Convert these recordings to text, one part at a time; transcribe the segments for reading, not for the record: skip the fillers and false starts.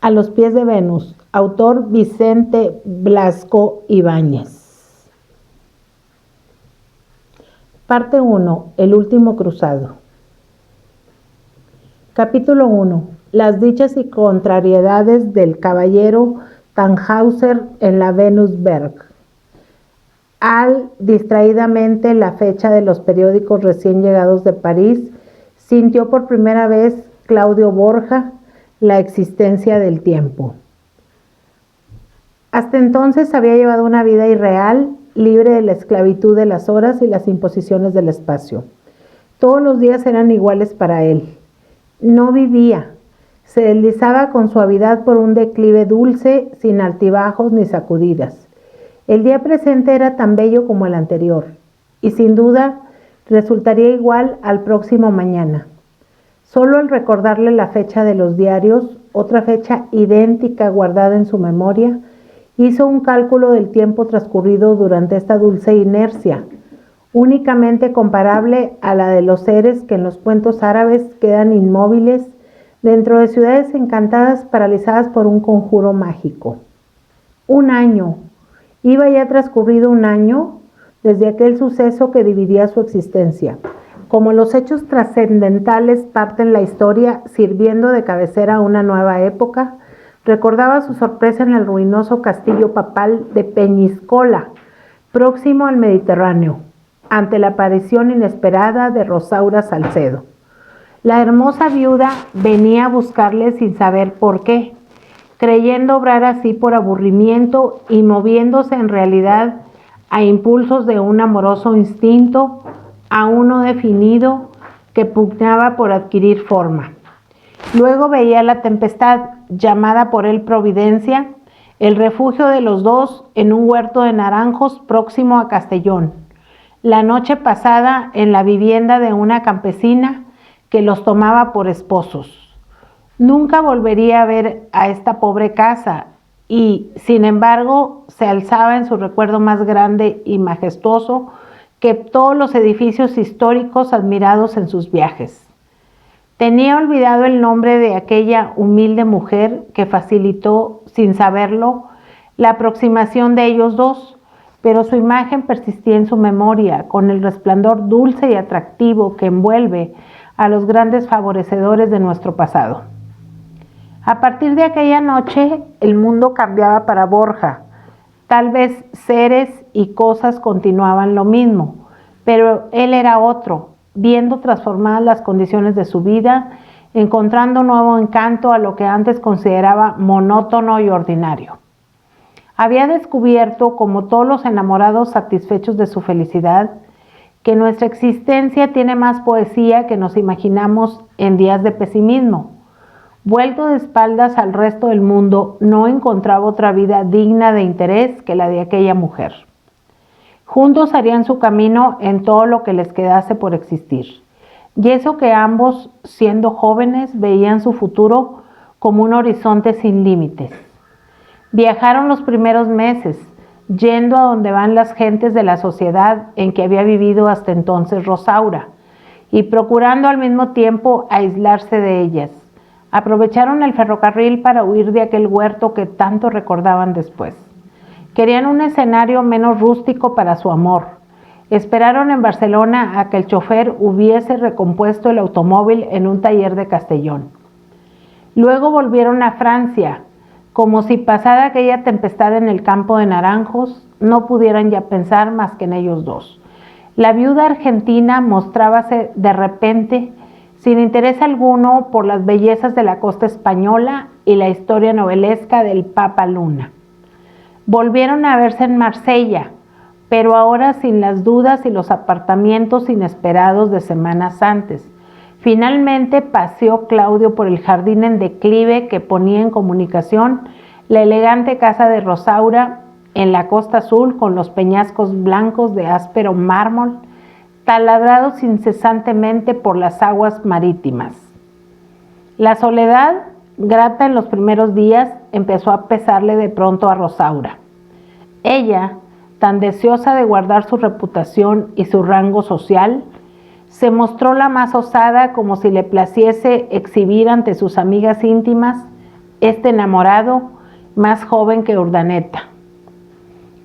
A los pies de Venus, autor Vicente Blasco Ibáñez. Parte 1. El último cruzado. Capítulo 1. Las dichas y contrariedades del caballero Tannhäuser en la Venusberg. Al distraídamente la fecha de los periódicos recién llegados de París, sintió por primera vez Claudio Borja la existencia del tiempo. Hasta entonces había llevado una vida irreal, libre de la esclavitud de las horas y las imposiciones del espacio. Todos los días eran iguales para él. No vivía, se deslizaba con suavidad por un declive dulce, sin altibajos ni sacudidas. El día presente era tan bello como el anterior, y sin duda resultaría igual al próximo mañana. Solo al recordarle la fecha de los diarios, otra fecha idéntica guardada en su memoria, hizo un cálculo del tiempo transcurrido durante esta dulce inercia, únicamente comparable a la de los seres que en los cuentos árabes quedan inmóviles dentro de ciudades encantadas paralizadas por un conjuro mágico. Un año. Iba ya transcurrido un año desde aquel suceso que dividía su existencia. Como los hechos trascendentales parten la historia sirviendo de cabecera a una nueva época, recordaba su sorpresa en el ruinoso castillo papal de Peñíscola, próximo al Mediterráneo, ante la aparición inesperada de Rosaura Salcedo. La hermosa viuda venía a buscarle sin saber por qué, creyendo obrar así por aburrimiento y moviéndose en realidad a impulsos de un amoroso instinto, aún no definido, que pugnaba por adquirir forma. Luego veía la tempestad, llamada por él Providencia, el refugio de los dos en un huerto de naranjos próximo a Castellón. La noche pasada en la vivienda de una campesina que los tomaba por esposos. Nunca volvería a ver a esta pobre casa y, sin embargo, se alzaba en su recuerdo más grande y majestuoso que todos los edificios históricos admirados en sus viajes. Tenía olvidado el nombre de aquella humilde mujer que facilitó, sin saberlo, la aproximación de ellos dos, pero su imagen persistía en su memoria con el resplandor dulce y atractivo que envuelve a los grandes favorecedores de nuestro pasado. A partir de aquella noche, el mundo cambiaba para Borja. Tal vez seres y cosas continuaban lo mismo, pero él era otro, viendo transformadas las condiciones de su vida, encontrando nuevo encanto a lo que antes consideraba monótono y ordinario. Había descubierto, como todos los enamorados satisfechos de su felicidad, que nuestra existencia tiene más poesía que nos imaginamos en días de pesimismo. Vuelto de espaldas al resto del mundo, no encontraba otra vida digna de interés que la de aquella mujer. Juntos harían su camino en todo lo que les quedase por existir. Y eso que ambos, siendo jóvenes, veían su futuro como un horizonte sin límites. Viajaron los primeros meses, yendo a donde van las gentes de la sociedad en que había vivido hasta entonces Rosaura, y procurando al mismo tiempo aislarse de ellas. Aprovecharon el ferrocarril para huir de aquel huerto que tanto recordaban después. Querían un escenario menos rústico para su amor. Esperaron en Barcelona a que el chofer hubiese recompuesto el automóvil en un taller de Castellón. Luego volvieron a Francia, como si pasada aquella tempestad en el campo de naranjos, no pudieran ya pensar más que en ellos dos. La viuda argentina mostrábase de repente sin interés alguno por las bellezas de la costa española y la historia novelesca del Papa Luna. Volvieron a verse en Marsella, pero ahora sin las dudas y los apartamientos inesperados de semanas antes. Finalmente paseó Claudio por el jardín en declive que ponía en comunicación la elegante casa de Rosaura en la costa azul con los peñascos blancos de áspero mármol, taladrados incesantemente por las aguas marítimas. La soledad, grata en los primeros días, empezó a pesarle de pronto a Rosaura. Ella, tan deseosa de guardar su reputación y su rango social, se mostró la más osada, como si le placiese exhibir ante sus amigas íntimas este enamorado más joven que Urdaneta.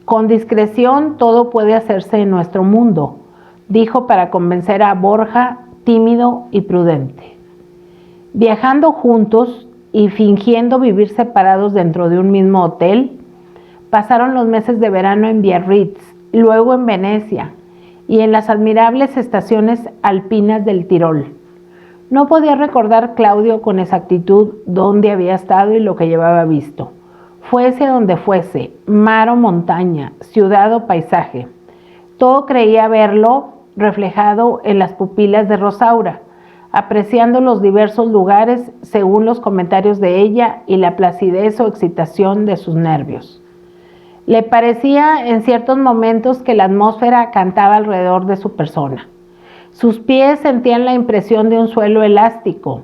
Con discreción todo puede hacerse en nuestro mundo, dijo para convencer a Borja, tímido y prudente. Viajando juntos y fingiendo vivir separados dentro de un mismo hotel, pasaron los meses de verano en Biarritz, luego en Venecia y en las admirables estaciones alpinas del Tirol. No podía recordar Claudio con exactitud dónde había estado y lo que llevaba visto. Fuese donde fuese, mar o montaña, ciudad o paisaje, todo creía verlo reflejado en las pupilas de Rosaura, apreciando los diversos lugares según los comentarios de ella y la placidez o excitación de sus nervios. Le parecía en ciertos momentos que la atmósfera cantaba alrededor de su persona. Sus pies sentían la impresión de un suelo elástico.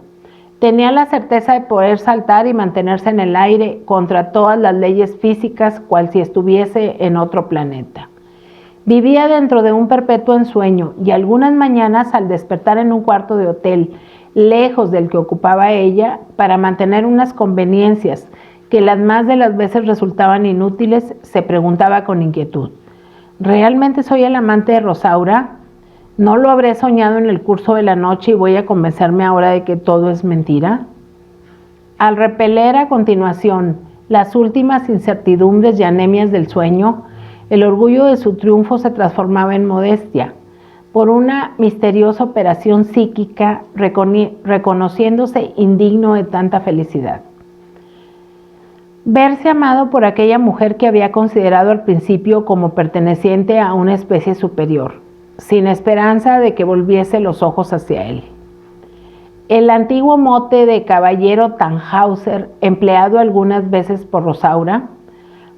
Tenía la certeza de poder saltar y mantenerse en el aire contra todas las leyes físicas, cual si estuviese en otro planeta. Vivía dentro de un perpetuo ensueño y algunas mañanas al despertar en un cuarto de hotel, lejos del que ocupaba ella, para mantener unas conveniencias que las más de las veces resultaban inútiles, se preguntaba con inquietud: ¿realmente soy el amante de Rosaura? ¿No lo habré soñado en el curso de la noche y voy a convencerme ahora de que todo es mentira? Al repeler a continuación las últimas incertidumbres y anemias del sueño, el orgullo de su triunfo se transformaba en modestia, por una misteriosa operación psíquica, reconociéndose indigno de tanta felicidad. Verse amado por aquella mujer que había considerado al principio como perteneciente a una especie superior, sin esperanza de que volviese los ojos hacia él. El antiguo mote de caballero Tannhäuser, empleado algunas veces por Rosaura,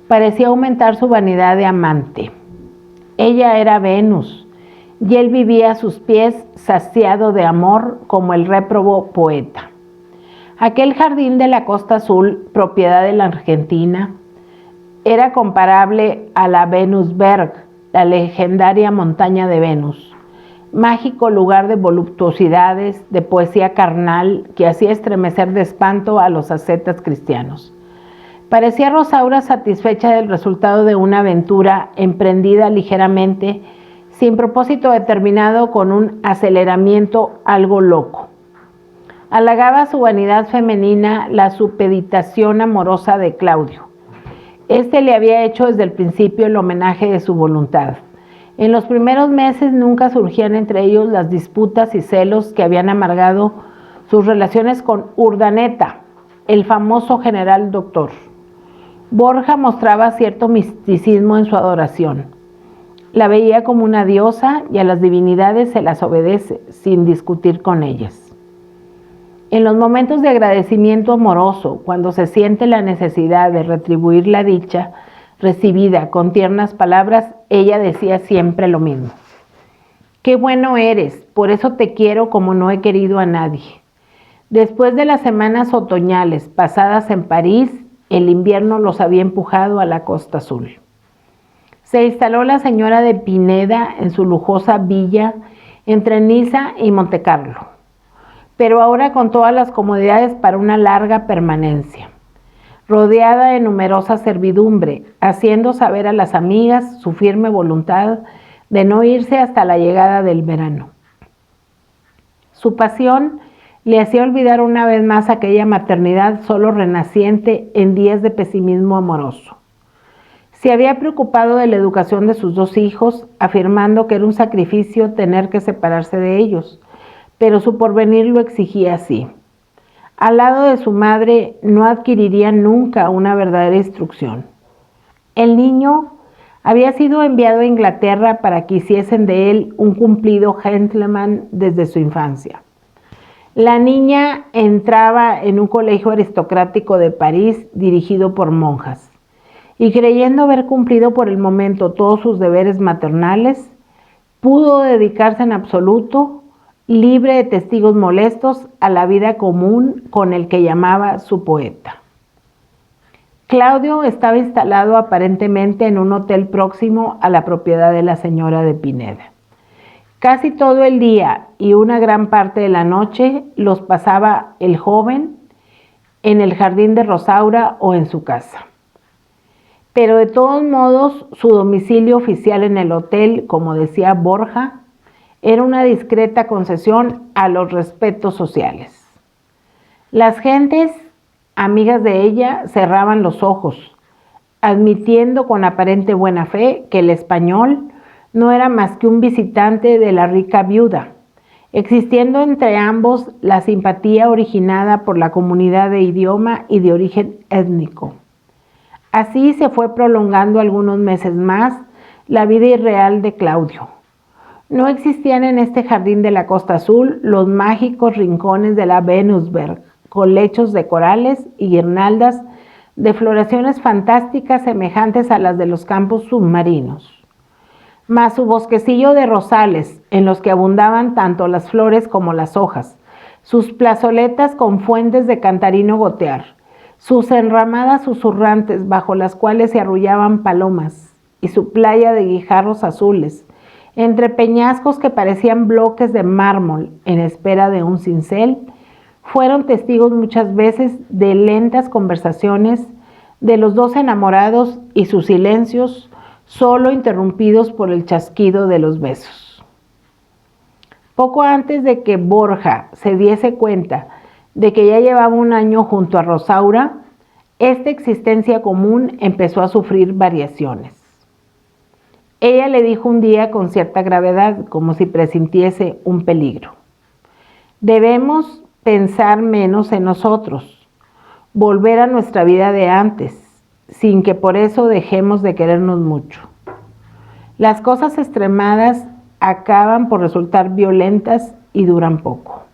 parecía aumentar su vanidad de amante. Ella era Venus, y él vivía a sus pies saciado de amor como el réprobo poeta. Aquel jardín de la Costa Azul, propiedad de la Argentina, era comparable a la Venusberg, la legendaria montaña de Venus, mágico lugar de voluptuosidades, de poesía carnal que hacía estremecer de espanto a los ascetas cristianos. Parecía Rosaura satisfecha del resultado de una aventura emprendida ligeramente, sin propósito determinado, con un aceleramiento algo loco. Halagaba su vanidad femenina la supeditación amorosa de Claudio. Este le había hecho desde el principio el homenaje de su voluntad. En los primeros meses nunca surgían entre ellos las disputas y celos que habían amargado sus relaciones con Urdaneta, el famoso general doctor. Borja mostraba cierto misticismo en su adoración. La veía como una diosa y a las divinidades se las obedece, sin discutir con ellas. En los momentos de agradecimiento amoroso, cuando se siente la necesidad de retribuir la dicha recibida con tiernas palabras, ella decía siempre lo mismo: «Qué bueno eres, por eso te quiero como no he querido a nadie». Después de las semanas otoñales pasadas en París, el invierno los había empujado a la Costa Azul. Se instaló la señora de Pineda en su lujosa villa entre Niza y Montecarlo, pero ahora con todas las comodidades para una larga permanencia, rodeada de numerosa servidumbre, haciendo saber a las amigas su firme voluntad de no irse hasta la llegada del verano. Su pasión le hacía olvidar una vez más aquella maternidad solo renaciente en días de pesimismo amoroso. Se había preocupado de la educación de sus dos hijos, afirmando que era un sacrificio tener que separarse de ellos, pero su porvenir lo exigía así. Al lado de su madre no adquiriría nunca una verdadera instrucción. El niño había sido enviado a Inglaterra para que hiciesen de él un cumplido gentleman desde su infancia. La niña entraba en un colegio aristocrático de París dirigido por monjas, y creyendo haber cumplido por el momento todos sus deberes maternales, pudo dedicarse en absoluto, libre de testigos molestos, a la vida común con el que llamaba su poeta. Claudio estaba instalado aparentemente en un hotel próximo a la propiedad de la señora de Pineda. Casi todo el día y una gran parte de la noche los pasaba el joven en el jardín de Rosaura o en su casa. Pero de todos modos, su domicilio oficial en el hotel, como decía Borja, era una discreta concesión a los respetos sociales. Las gentes, amigas de ella, cerraban los ojos, admitiendo con aparente buena fe que el español no era más que un visitante de la rica viuda, existiendo entre ambos la simpatía originada por la comunidad de idioma y de origen étnico. Así se fue prolongando algunos meses más la vida irreal de Claudio. No existían en este jardín de la Costa Azul los mágicos rincones de la Venusberg, con lechos de corales y guirnaldas de floraciones fantásticas semejantes a las de los campos submarinos. Mas su bosquecillo de rosales, en los que abundaban tanto las flores como las hojas, sus plazoletas con fuentes de cantarino gotear, sus enramadas susurrantes bajo las cuales se arrullaban palomas, y su playa de guijarros azules, entre peñascos que parecían bloques de mármol en espera de un cincel, fueron testigos muchas veces de lentas conversaciones de los dos enamorados y sus silencios solo interrumpidos por el chasquido de los besos. Poco antes de que Borja se diese cuenta de que ya llevaba un año junto a Rosaura, esta existencia común empezó a sufrir variaciones. Ella le dijo un día con cierta gravedad, como si presintiese un peligro: debemos pensar menos en nosotros, volver a nuestra vida de antes, sin que por eso dejemos de querernos mucho. Las cosas extremadas acaban por resultar violentas y duran poco.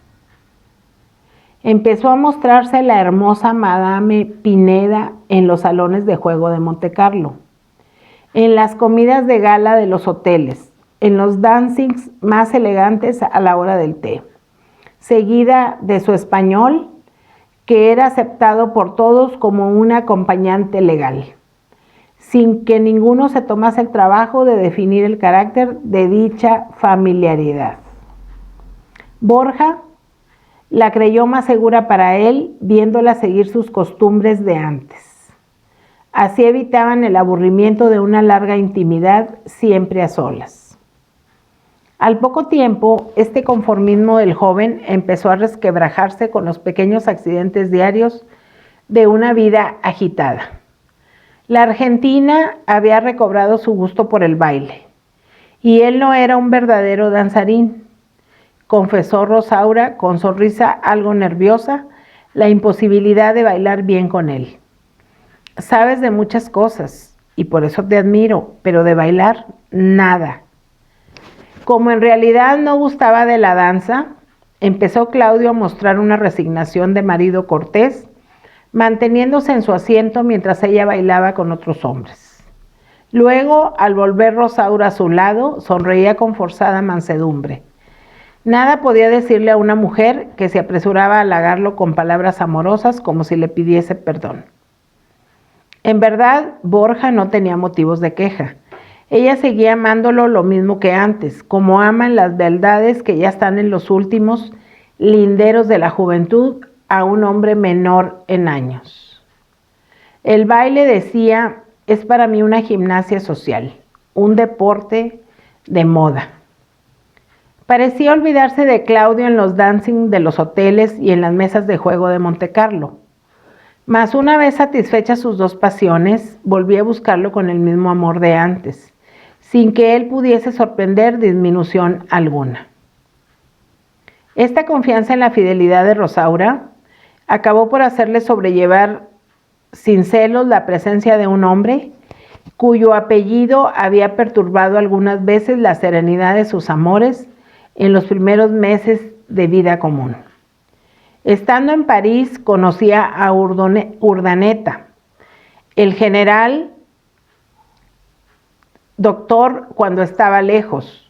Empezó a mostrarse la hermosa Madame Pineda en los salones de juego de Montecarlo, en las comidas de gala de los hoteles, en los dancings más elegantes a la hora del té, seguida de su español, que era aceptado por todos como un acompañante legal, sin que ninguno se tomase el trabajo de definir el carácter de dicha familiaridad. Borja la creyó más segura para él, viéndola seguir sus costumbres de antes. Así evitaban el aburrimiento de una larga intimidad siempre a solas. Al poco tiempo, este conformismo del joven empezó a resquebrajarse con los pequeños accidentes diarios de una vida agitada. La Argentina había recobrado su gusto por el baile, y él no era un verdadero danzarín. Confesó Rosaura, con sonrisa algo nerviosa, la imposibilidad de bailar bien con él. Sabes de muchas cosas, y por eso te admiro, pero de bailar, nada. Como en realidad no gustaba de la danza, empezó Claudio a mostrar una resignación de marido cortés, manteniéndose en su asiento mientras ella bailaba con otros hombres. Luego, al volver Rosaura a su lado, sonreía con forzada mansedumbre. Nada podía decirle a una mujer que se apresuraba a halagarlo con palabras amorosas como si le pidiese perdón. En verdad, Borja no tenía motivos de queja. Ella seguía amándolo lo mismo que antes, como aman las beldades que ya están en los últimos linderos de la juventud a un hombre menor en años. El baile, decía, es para mí una gimnasia social, un deporte de moda. Parecía olvidarse de Claudio en los dancing de los hoteles y en las mesas de juego de Montecarlo. Mas una vez satisfechas sus dos pasiones, volví a buscarlo con el mismo amor de antes, sin que él pudiese sorprender disminución alguna. Esta confianza en la fidelidad de Rosaura acabó por hacerle sobrellevar sin celos la presencia de un hombre cuyo apellido había perturbado algunas veces la serenidad de sus amores en los primeros meses de vida común. Estando en París, conocía a Urdaneta, el general doctor cuando estaba lejos.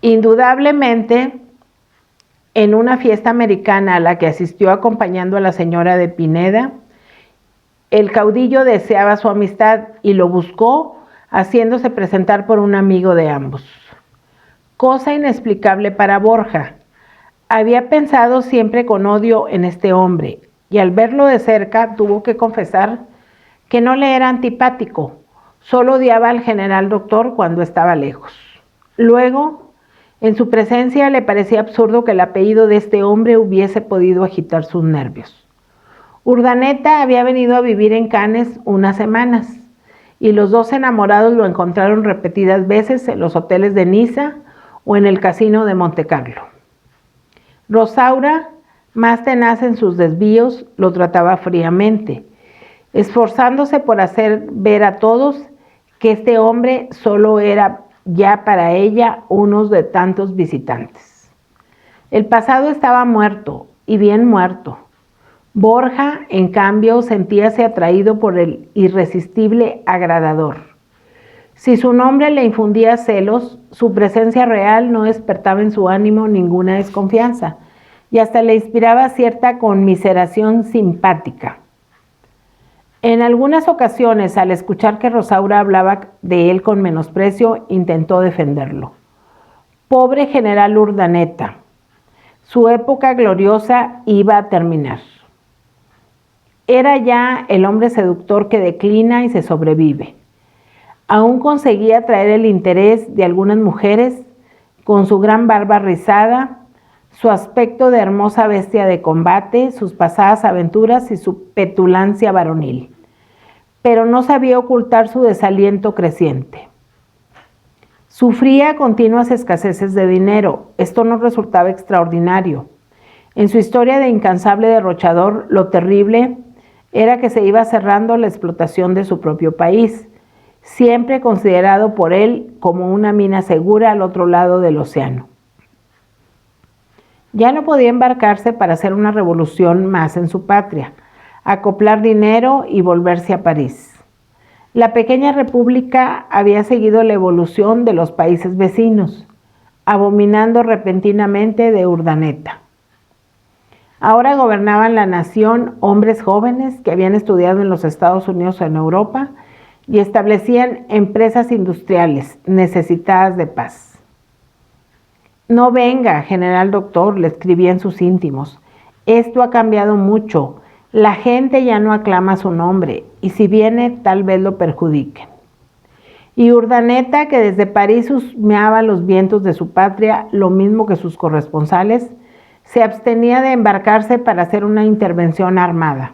Indudablemente, en una fiesta americana a la que asistió acompañando a la señora de Pineda, el caudillo deseaba su amistad y lo buscó haciéndose presentar por un amigo de ambos. Cosa inexplicable para Borja. Había pensado siempre con odio en este hombre, y al verlo de cerca tuvo que confesar que no le era antipático, solo odiaba al general doctor cuando estaba lejos. Luego, en su presencia le parecía absurdo que el apellido de este hombre hubiese podido agitar sus nervios. Urdaneta había venido a vivir en Cannes unas semanas y los dos enamorados lo encontraron repetidas veces en los hoteles de Niza o en el casino de Montecarlo. Rosaura, más tenaz en sus desvíos, lo trataba fríamente, esforzándose por hacer ver a todos que este hombre solo era ya para ella uno de tantos visitantes. El pasado estaba muerto, y bien muerto. Borja, en cambio, sentíase atraído por el irresistible agradador. Si su nombre le infundía celos, su presencia real no despertaba en su ánimo ninguna desconfianza, y hasta le inspiraba cierta conmiseración simpática. En algunas ocasiones, al escuchar que Rosaura hablaba de él con menosprecio, intentó defenderlo. Pobre general Urdaneta, su época gloriosa iba a terminar. Era ya el hombre seductor que declina y se sobrevive. Aún conseguía atraer el interés de algunas mujeres con su gran barba rizada, su aspecto de hermosa bestia de combate, sus pasadas aventuras y su petulancia varonil. Pero no sabía ocultar su desaliento creciente. Sufría continuas escaseces de dinero. Esto no resultaba extraordinario. En su historia de incansable derrochador, lo terrible era que se iba cerrando la explotación de su propio país, siempre considerado por él como una mina segura al otro lado del océano. Ya no podía embarcarse para hacer una revolución más en su patria, acoplar dinero y volverse a París. La pequeña república había seguido la evolución de los países vecinos, abominando repentinamente de Urdaneta. Ahora gobernaban la nación hombres jóvenes que habían estudiado en los Estados Unidos o en Europa y establecían empresas industriales necesitadas de paz. No venga, general doctor, le escribía en sus íntimos. Esto ha cambiado mucho. La gente ya no aclama su nombre y si viene tal vez lo perjudiquen. Y Urdaneta, que desde París husmeaba los vientos de su patria, lo mismo que sus corresponsales, se abstenía de embarcarse para hacer una intervención armada,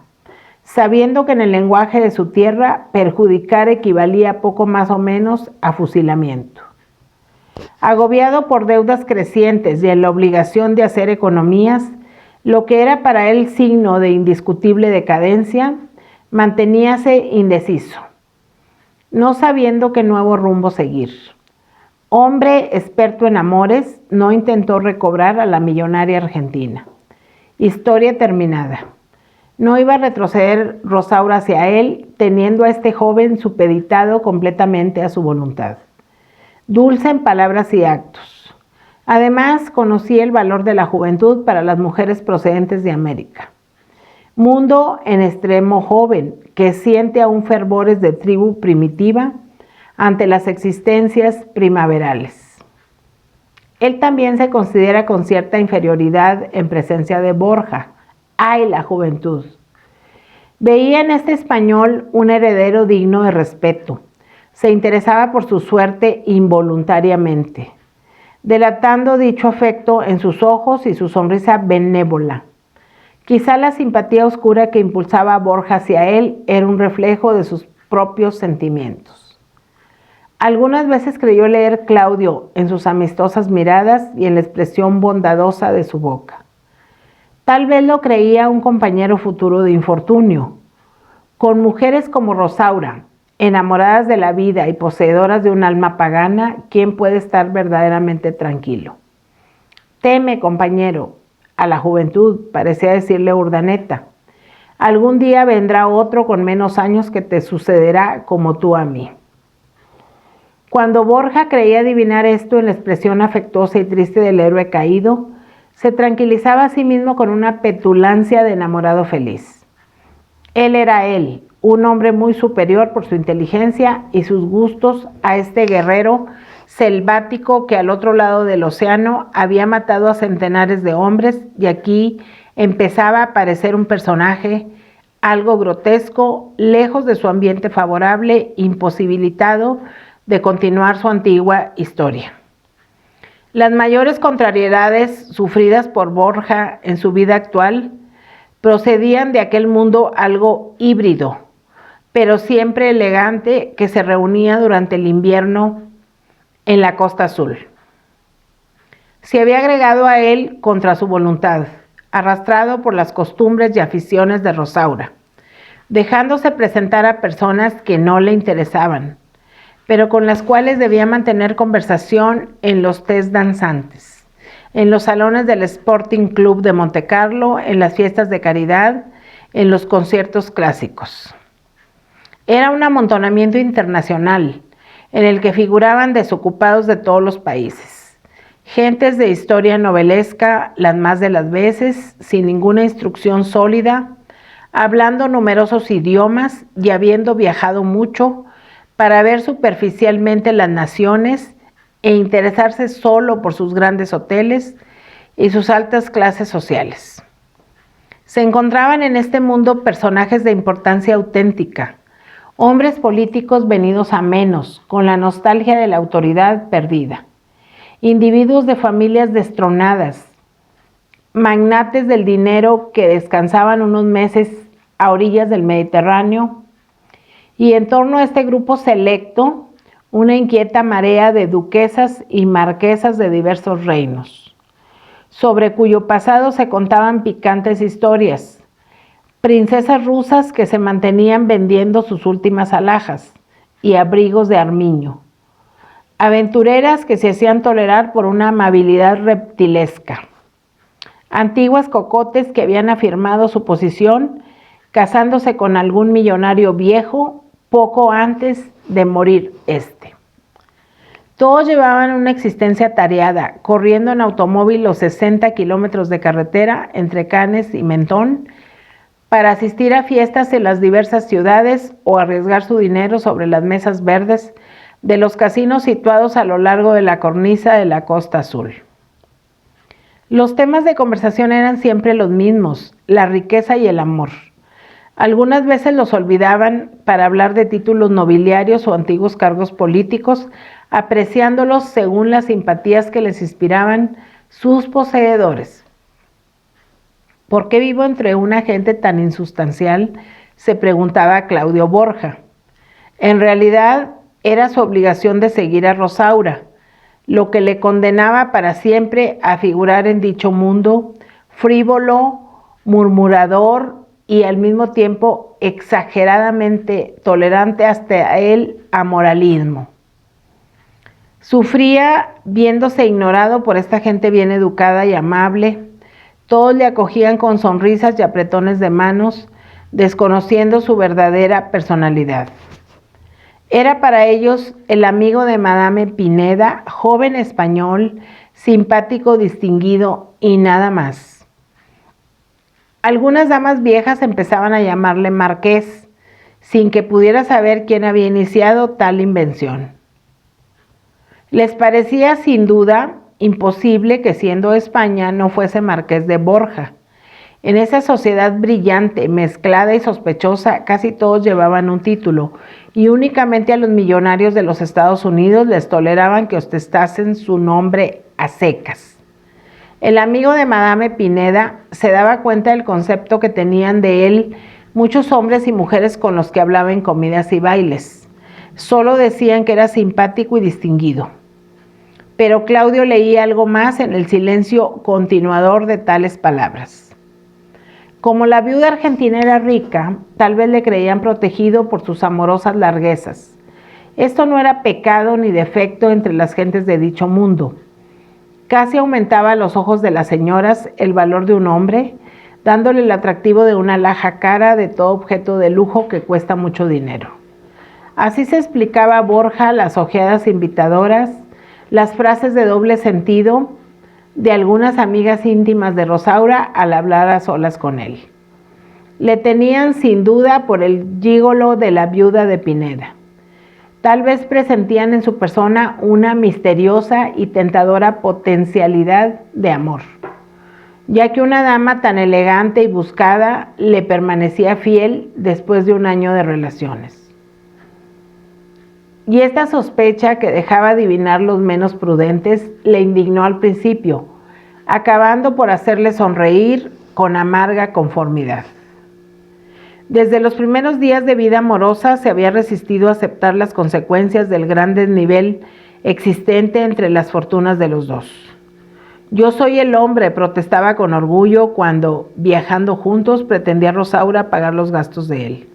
sabiendo que en el lenguaje de su tierra perjudicar equivalía poco más o menos a fusilamiento. Agobiado por deudas crecientes y en la obligación de hacer economías, lo que era para él signo de indiscutible decadencia, manteníase indeciso, no sabiendo qué nuevo rumbo seguir. Hombre experto en amores, no intentó recobrar a la millonaria argentina. Historia terminada. No iba a retroceder Rosaura hacia él, teniendo a este joven supeditado completamente a su voluntad. Dulce en palabras y actos. Además, conocía el valor de la juventud para las mujeres procedentes de América. Mundo en extremo joven, que siente aún fervores de tribu primitiva ante las existencias primaverales. Él también se considera con cierta inferioridad en presencia de Borja. ¡Ay, la juventud! Veía en este español un heredero digno de respeto. Se interesaba por su suerte involuntariamente, delatando dicho afecto en sus ojos y su sonrisa benévola. Quizá la simpatía oscura que impulsaba a Borja hacia él era un reflejo de sus propios sentimientos. Algunas veces creyó leer Claudio en sus amistosas miradas y en la expresión bondadosa de su boca. Tal vez lo creía un compañero futuro de infortunio. Con mujeres como Rosaura, enamoradas de la vida y poseedoras de un alma pagana, ¿quién puede estar verdaderamente tranquilo? Teme, compañero, a la juventud, parecía decirle Urdaneta. Algún día vendrá otro con menos años que te sucederá como tú a mí. Cuando Borja creía adivinar esto en la expresión afectuosa y triste del héroe caído, se tranquilizaba a sí mismo con una petulancia de enamorado feliz. Él era él, un hombre muy superior por su inteligencia y sus gustos a este guerrero selvático que al otro lado del océano había matado a centenares de hombres, y aquí empezaba a aparecer un personaje algo grotesco, lejos de su ambiente favorable, imposibilitado de continuar su antigua historia. Las mayores contrariedades sufridas por Borja en su vida actual procedían de aquel mundo algo híbrido, pero siempre elegante, que se reunía durante el invierno en la Costa Azul. Se había agregado a él contra su voluntad, arrastrado por las costumbres y aficiones de Rosaura, dejándose presentar a personas que no le interesaban, pero con las cuales debía mantener conversación en los tés danzantes, en los salones del Sporting Club de Montecarlo, en las fiestas de caridad, en los conciertos clásicos. Era un amontonamiento internacional, en el que figuraban desocupados de todos los países, gentes de historia novelesca las más de las veces, sin ninguna instrucción sólida, hablando numerosos idiomas y habiendo viajado mucho para ver superficialmente las naciones e interesarse solo por sus grandes hoteles y sus altas clases sociales. Se encontraban en este mundo personajes de importancia auténtica, hombres políticos venidos a menos, con la nostalgia de la autoridad perdida, individuos de familias destronadas, magnates del dinero que descansaban unos meses a orillas del Mediterráneo, y en torno a este grupo selecto, una inquieta marea de duquesas y marquesas de diversos reinos, sobre cuyo pasado se contaban picantes historias, princesas rusas que se mantenían vendiendo sus últimas alhajas y abrigos de armiño, aventureras que se hacían tolerar por una amabilidad reptilesca, antiguas cocotes que habían afirmado su posición casándose con algún millonario viejo poco antes de morir éste. Todos llevaban una existencia tareada, corriendo en automóvil los 60 kilómetros de carretera entre Cannes y Mentón para asistir a fiestas en las diversas ciudades o arriesgar su dinero sobre las mesas verdes de los casinos situados a lo largo de la cornisa de la Costa Azul. Los temas de conversación eran siempre los mismos, la riqueza y el amor. Algunas veces los olvidaban para hablar de títulos nobiliarios o antiguos cargos políticos, apreciándolos según las simpatías que les inspiraban sus poseedores. ¿Por qué vivo entre una gente tan insustancial?, se preguntaba Claudio Borja. En realidad era su obligación de seguir a Rosaura, lo que le condenaba para siempre a figurar en dicho mundo frívolo, murmurador y al mismo tiempo exageradamente tolerante hasta el amoralismo. Sufría viéndose ignorado por esta gente bien educada y amable. Todos le acogían con sonrisas y apretones de manos, desconociendo su verdadera personalidad. Era para ellos el amigo de Madame Pineda, joven español, simpático, distinguido y nada más. Algunas damas viejas empezaban a llamarle marqués, sin que pudiera saber quién había iniciado tal invención. Les parecía sin duda imposible que, siendo España, no fuese marqués de Borja. En esa sociedad brillante, mezclada y sospechosa, casi todos llevaban un título, y únicamente a los millonarios de los Estados Unidos les toleraban que ostentasen su nombre a secas. El amigo de Madame Pineda se daba cuenta del concepto que tenían de él muchos hombres y mujeres con los que hablaba en comidas y bailes. Solo decían que era simpático y distinguido. Pero Claudio leía algo más en el silencio continuador de tales palabras. Como la viuda argentina era rica, tal vez le creían protegido por sus amorosas larguezas. Esto no era pecado ni defecto entre las gentes de dicho mundo. Casi aumentaba a los ojos de las señoras el valor de un hombre, dándole el atractivo de una alhaja cara de todo objeto de lujo que cuesta mucho dinero. Así se explicaba Borja las ojeadas invitadoras, las frases de doble sentido de algunas amigas íntimas de Rosaura al hablar a solas con él. Le tenían sin duda por el gigolo de la viuda de Pineda. Tal vez presentían en su persona una misteriosa y tentadora potencialidad de amor, ya que una dama tan elegante y buscada le permanecía fiel después de un año de relaciones. Y esta sospecha, que dejaba adivinar los menos prudentes, le indignó al principio, acabando por hacerle sonreír con amarga conformidad. Desde los primeros días de vida amorosa se había resistido a aceptar las consecuencias del gran desnivel existente entre las fortunas de los dos. Yo soy el hombre, protestaba con orgullo cuando, viajando juntos, pretendía Rosaura pagar los gastos de él.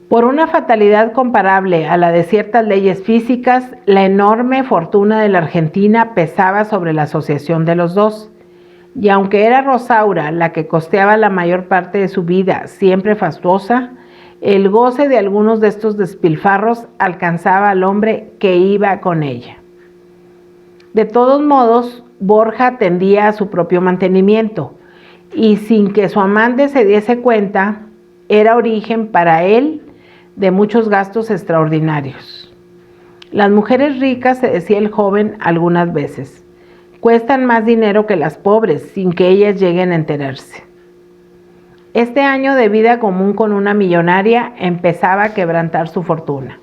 Por una fatalidad comparable a la de ciertas leyes físicas, la enorme fortuna de la Argentina pesaba sobre la asociación de los dos, y aunque era Rosaura la que costeaba la mayor parte de su vida, siempre fastuosa, el goce de algunos de estos despilfarros alcanzaba al hombre que iba con ella. De todos modos, Borja atendía a su propio mantenimiento, y sin que su amante se diese cuenta, era origen para él de muchos gastos extraordinarios. Las mujeres ricas, se decía el joven algunas veces, cuestan más dinero que las pobres, sin que ellas lleguen a enterarse. Este año de vida común con una millonaria empezaba a quebrantar su fortuna.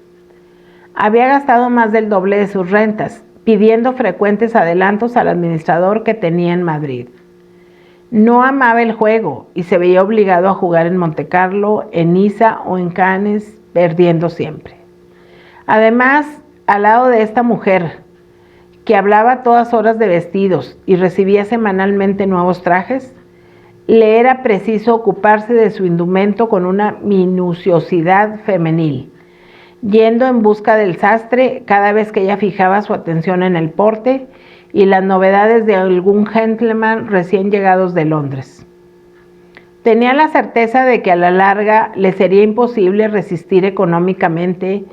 Había gastado más del doble de sus rentas, pidiendo frecuentes adelantos al administrador que tenía en Madrid. No amaba el juego y se veía obligado a jugar en Montecarlo, en Niza o en Cannes, perdiendo siempre. Además, al lado de esta mujer, que hablaba a todas horas de vestidos y recibía semanalmente nuevos trajes, le era preciso ocuparse de su indumento con una minuciosidad femenil, yendo en busca del sastre cada vez que ella fijaba su atención en el porte y las novedades de algún gentleman recién llegados de Londres. Tenía la certeza de que a la larga le sería imposible resistir económicamente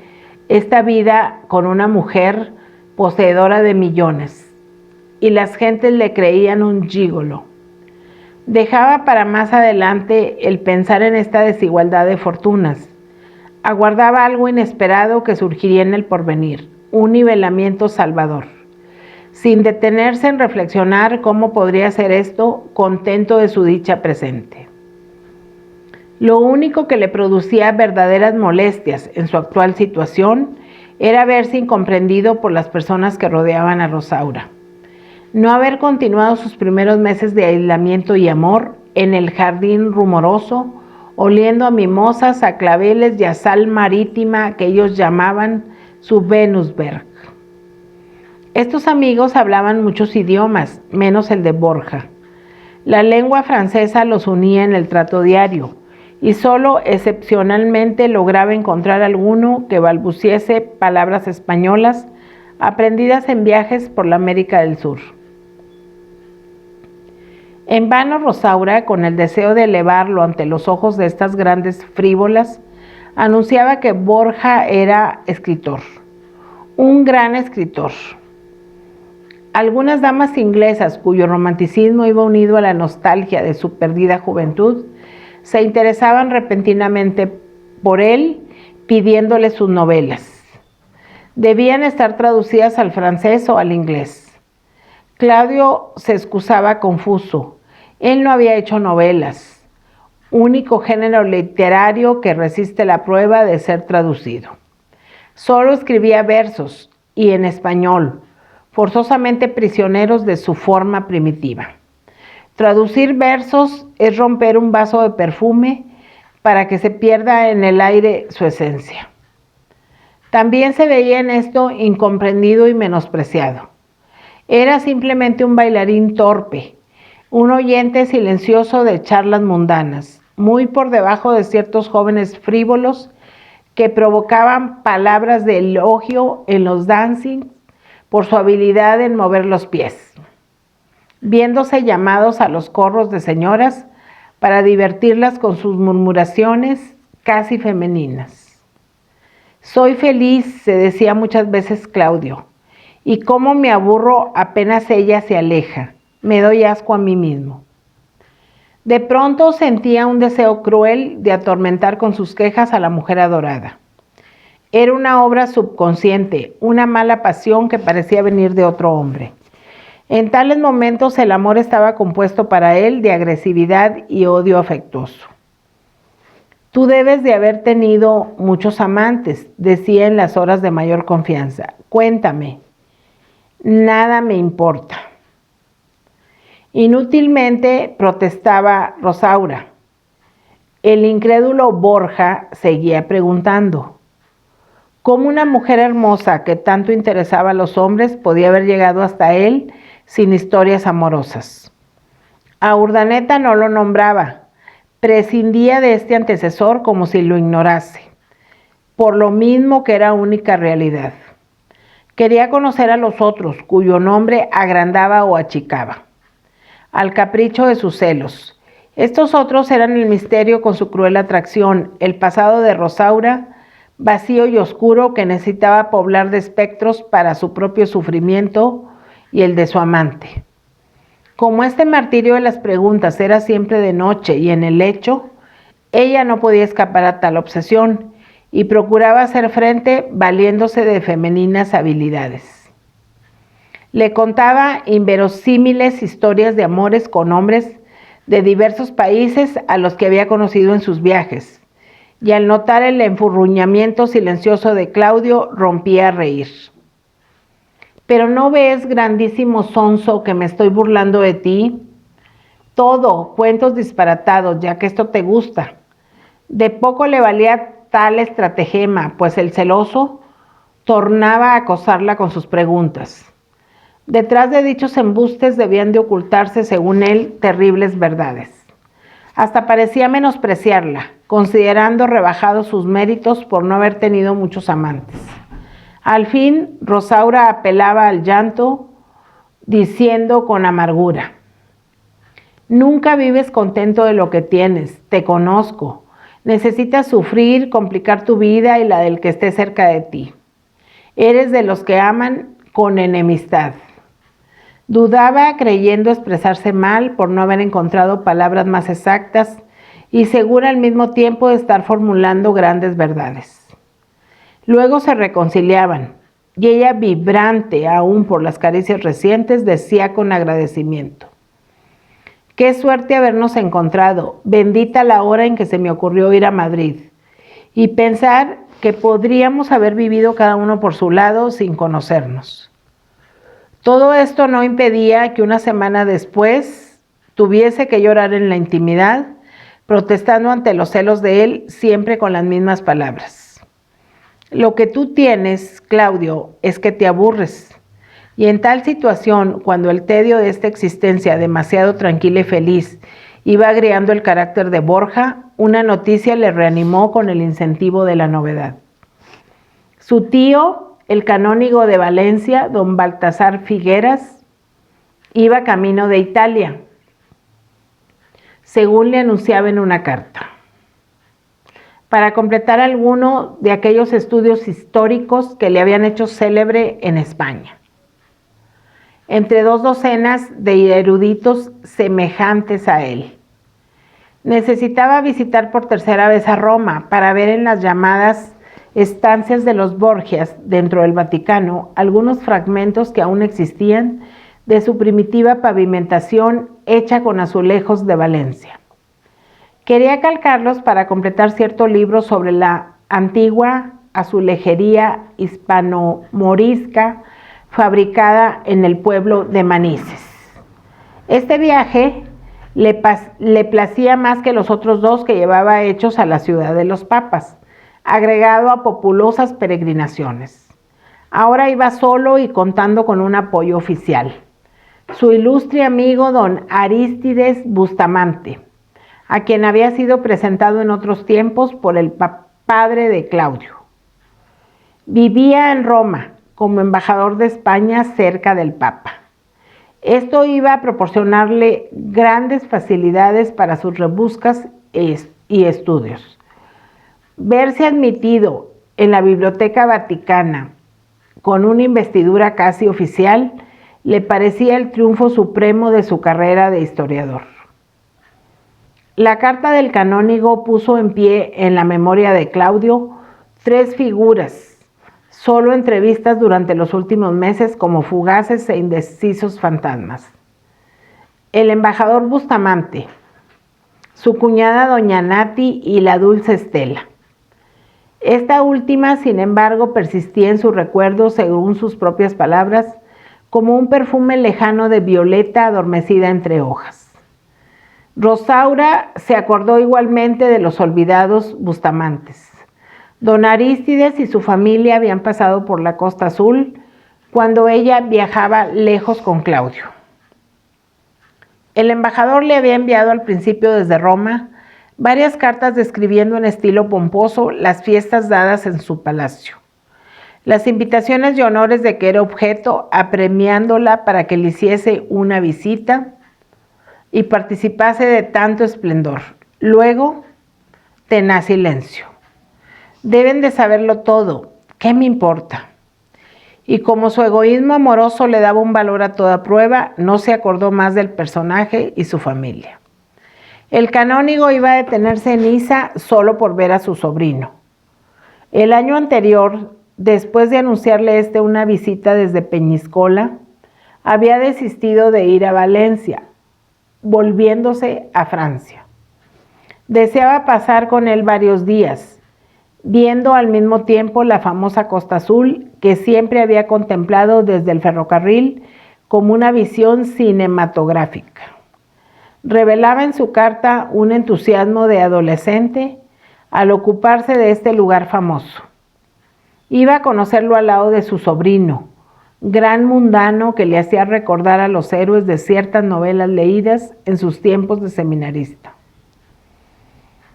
esta vida con una mujer poseedora de millones, y las gentes le creían un gigolo. Dejaba para más adelante el pensar en esta desigualdad de fortunas. Aguardaba algo inesperado que surgiría en el porvenir, un nivelamiento salvador, sin detenerse en reflexionar cómo podría ser esto, contento de su dicha presente. Lo único que le producía verdaderas molestias en su actual situación era verse incomprendido por las personas que rodeaban a Rosaura. No haber continuado sus primeros meses de aislamiento y amor en el jardín rumoroso, oliendo a mimosas, a claveles y a sal marítima que ellos llamaban su Venusberg. Estos amigos hablaban muchos idiomas, menos el de Borja. La lengua francesa los unía en el trato diario, y solo excepcionalmente lograba encontrar alguno que balbuciese palabras españolas aprendidas en viajes por la América del Sur. En vano Rosaura, con el deseo de elevarlo ante los ojos de estas grandes frívolas, anunciaba que Borja era escritor, un gran escritor. Algunas damas inglesas, cuyo romanticismo iba unido a la nostalgia de su perdida juventud, se interesaban repentinamente por él, pidiéndole sus novelas. Debían estar traducidas al francés o al inglés. Claudio se excusaba confuso. Él no había hecho novelas, único género literario que resiste la prueba de ser traducido. Solo escribía versos, y en español, forzosamente prisioneros de su forma primitiva. Traducir versos es romper un vaso de perfume para que se pierda en el aire su esencia. También se veía en esto incomprendido y menospreciado. Era simplemente un bailarín torpe, un oyente silencioso de charlas mundanas, muy por debajo de ciertos jóvenes frívolos que provocaban palabras de elogio en los dancings por su habilidad en mover los pies, viéndose llamados a los corros de señoras para divertirlas con sus murmuraciones casi femeninas. Soy feliz, se decía muchas veces Claudio, y cómo me aburro apenas ella se aleja, me doy asco a mí mismo. De pronto sentía un deseo cruel de atormentar con sus quejas a la mujer adorada. Era una obra subconsciente, una mala pasión que parecía venir de otro hombre. En tales momentos el amor estaba compuesto para él de agresividad y odio afectuoso. Tú debes de haber tenido muchos amantes, decía en las horas de mayor confianza. Cuéntame. Nada me importa. Inútilmente protestaba Rosaura. El incrédulo Borja seguía preguntando. ¿Cómo una mujer hermosa que tanto interesaba a los hombres podía haber llegado hasta él sin historias amorosas? A Urdaneta no lo nombraba. Prescindía de este antecesor como si lo ignorase, por lo mismo que era única realidad. Quería conocer a los otros, cuyo nombre agrandaba o achicaba, al capricho de sus celos. Estos otros eran el misterio con su cruel atracción, el pasado de Rosaura, vacío y oscuro que necesitaba poblar de espectros para su propio sufrimiento y el de su amante. Como este martirio de las preguntas era siempre de noche y en el lecho, ella no podía escapar a tal obsesión y procuraba hacer frente valiéndose de femeninas habilidades. Le contaba inverosímiles historias de amores con hombres de diversos países a los que había conocido en sus viajes, y al notar el enfurruñamiento silencioso de Claudio, rompía a reír. ¿Pero no ves, grandísimo sonso, que me estoy burlando de ti? Todo, cuentos disparatados, ya que esto te gusta. De poco le valía tal estratagema, pues el celoso tornaba a acosarla con sus preguntas. Detrás de dichos embustes debían de ocultarse, según él, terribles verdades. Hasta parecía menospreciarla, considerando rebajados sus méritos por no haber tenido muchos amantes. Al fin, Rosaura apelaba al llanto, diciendo con amargura: nunca vives contento de lo que tienes, te conozco. Necesitas sufrir, complicar tu vida y la del que esté cerca de ti. Eres de los que aman con enemistad. Dudaba, creyendo expresarse mal por no haber encontrado palabras más exactas y segura al mismo tiempo de estar formulando grandes verdades. Luego se reconciliaban, y ella, vibrante aún por las caricias recientes, decía con agradecimiento: qué suerte habernos encontrado, bendita la hora en que se me ocurrió ir a Madrid, y pensar que podríamos haber vivido cada uno por su lado sin conocernos. Todo esto no impedía que una semana después tuviese que llorar en la intimidad, protestando ante los celos de él, siempre con las mismas palabras. Lo que tú tienes, Claudio, es que te aburres. Y en tal situación, cuando el tedio de esta existencia demasiado tranquila y feliz iba agriando el carácter de Borja, una noticia le reanimó con el incentivo de la novedad. Su tío, el canónigo de Valencia, don Baltasar Figueras, iba camino de Italia, según le anunciaba en una carta, para completar alguno de aquellos estudios históricos que le habían hecho célebre en España, entre 2 docenas de eruditos semejantes a él. Necesitaba visitar por tercera vez a Roma para ver en las llamadas estancias de los Borgias dentro del Vaticano algunos fragmentos que aún existían de su primitiva pavimentación hecha con azulejos de Valencia. Quería calcarlos para completar cierto libro sobre la antigua azulejería hispano-morisca fabricada en el pueblo de Manises. Este viaje le placía más que los otros 2 que llevaba hechos a la ciudad de los papas, agregado a populosas peregrinaciones. Ahora iba solo y contando con un apoyo oficial: su ilustre amigo don Arístides Bustamante, a quien había sido presentado en otros tiempos por el padre de Claudio. Vivía en Roma como embajador de España cerca del Papa. Esto iba a proporcionarle grandes facilidades para sus rebuscas y estudios. Verse admitido en la Biblioteca Vaticana con una investidura casi oficial le parecía el triunfo supremo de su carrera de historiador. La carta del canónigo puso en pie en la memoria de Claudio 3 figuras, solo entrevistas durante los últimos meses como fugaces e indecisos fantasmas. El embajador Bustamante, su cuñada doña Nati y la dulce Estela. Esta última, sin embargo, persistía en su recuerdo, según sus propias palabras, como un perfume lejano de violeta adormecida entre hojas. Rosaura se acordó igualmente de los olvidados Bustamantes. Don Arístides y su familia habían pasado por la Costa Azul cuando ella viajaba lejos con Claudio. El embajador le había enviado al principio desde Roma varias cartas describiendo en estilo pomposo las fiestas dadas en su palacio, las invitaciones y honores de que era objeto, apremiándola para que le hiciese una visita y participase de tanto esplendor. Luego, tenaz silencio. Deben de saberlo todo, ¿qué me importa? Y como su egoísmo amoroso le daba un valor a toda prueba, no se acordó más del personaje y su familia. El canónigo iba a detenerse en Niza solo por ver a su sobrino. El año anterior, después de anunciarle una visita desde Peñíscola, había desistido de ir a Valencia, volviéndose a Francia. Deseaba pasar con él varios días, viendo al mismo tiempo la famosa Costa Azul que siempre había contemplado desde el ferrocarril como una visión cinematográfica. Revelaba en su carta un entusiasmo de adolescente al ocuparse de este lugar famoso. Iba a conocerlo al lado de su sobrino, gran mundano que le hacía recordar a los héroes de ciertas novelas leídas en sus tiempos de seminarista.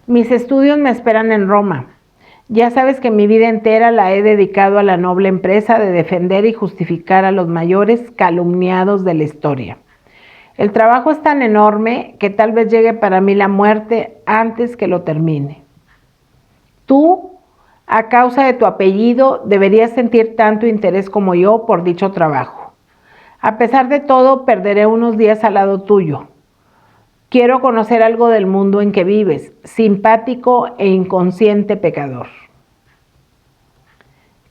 Mis estudios me esperan en Roma. Ya sabes que mi vida entera la he dedicado a la noble empresa de defender y justificar a los mayores calumniados de la historia. El trabajo es tan enorme que tal vez llegue para mí la muerte antes que lo termine. Tú, a causa de tu apellido, deberías sentir tanto interés como yo por dicho trabajo. A pesar de todo, perderé unos días al lado tuyo. Quiero conocer algo del mundo en que vives, simpático e inconsciente pecador.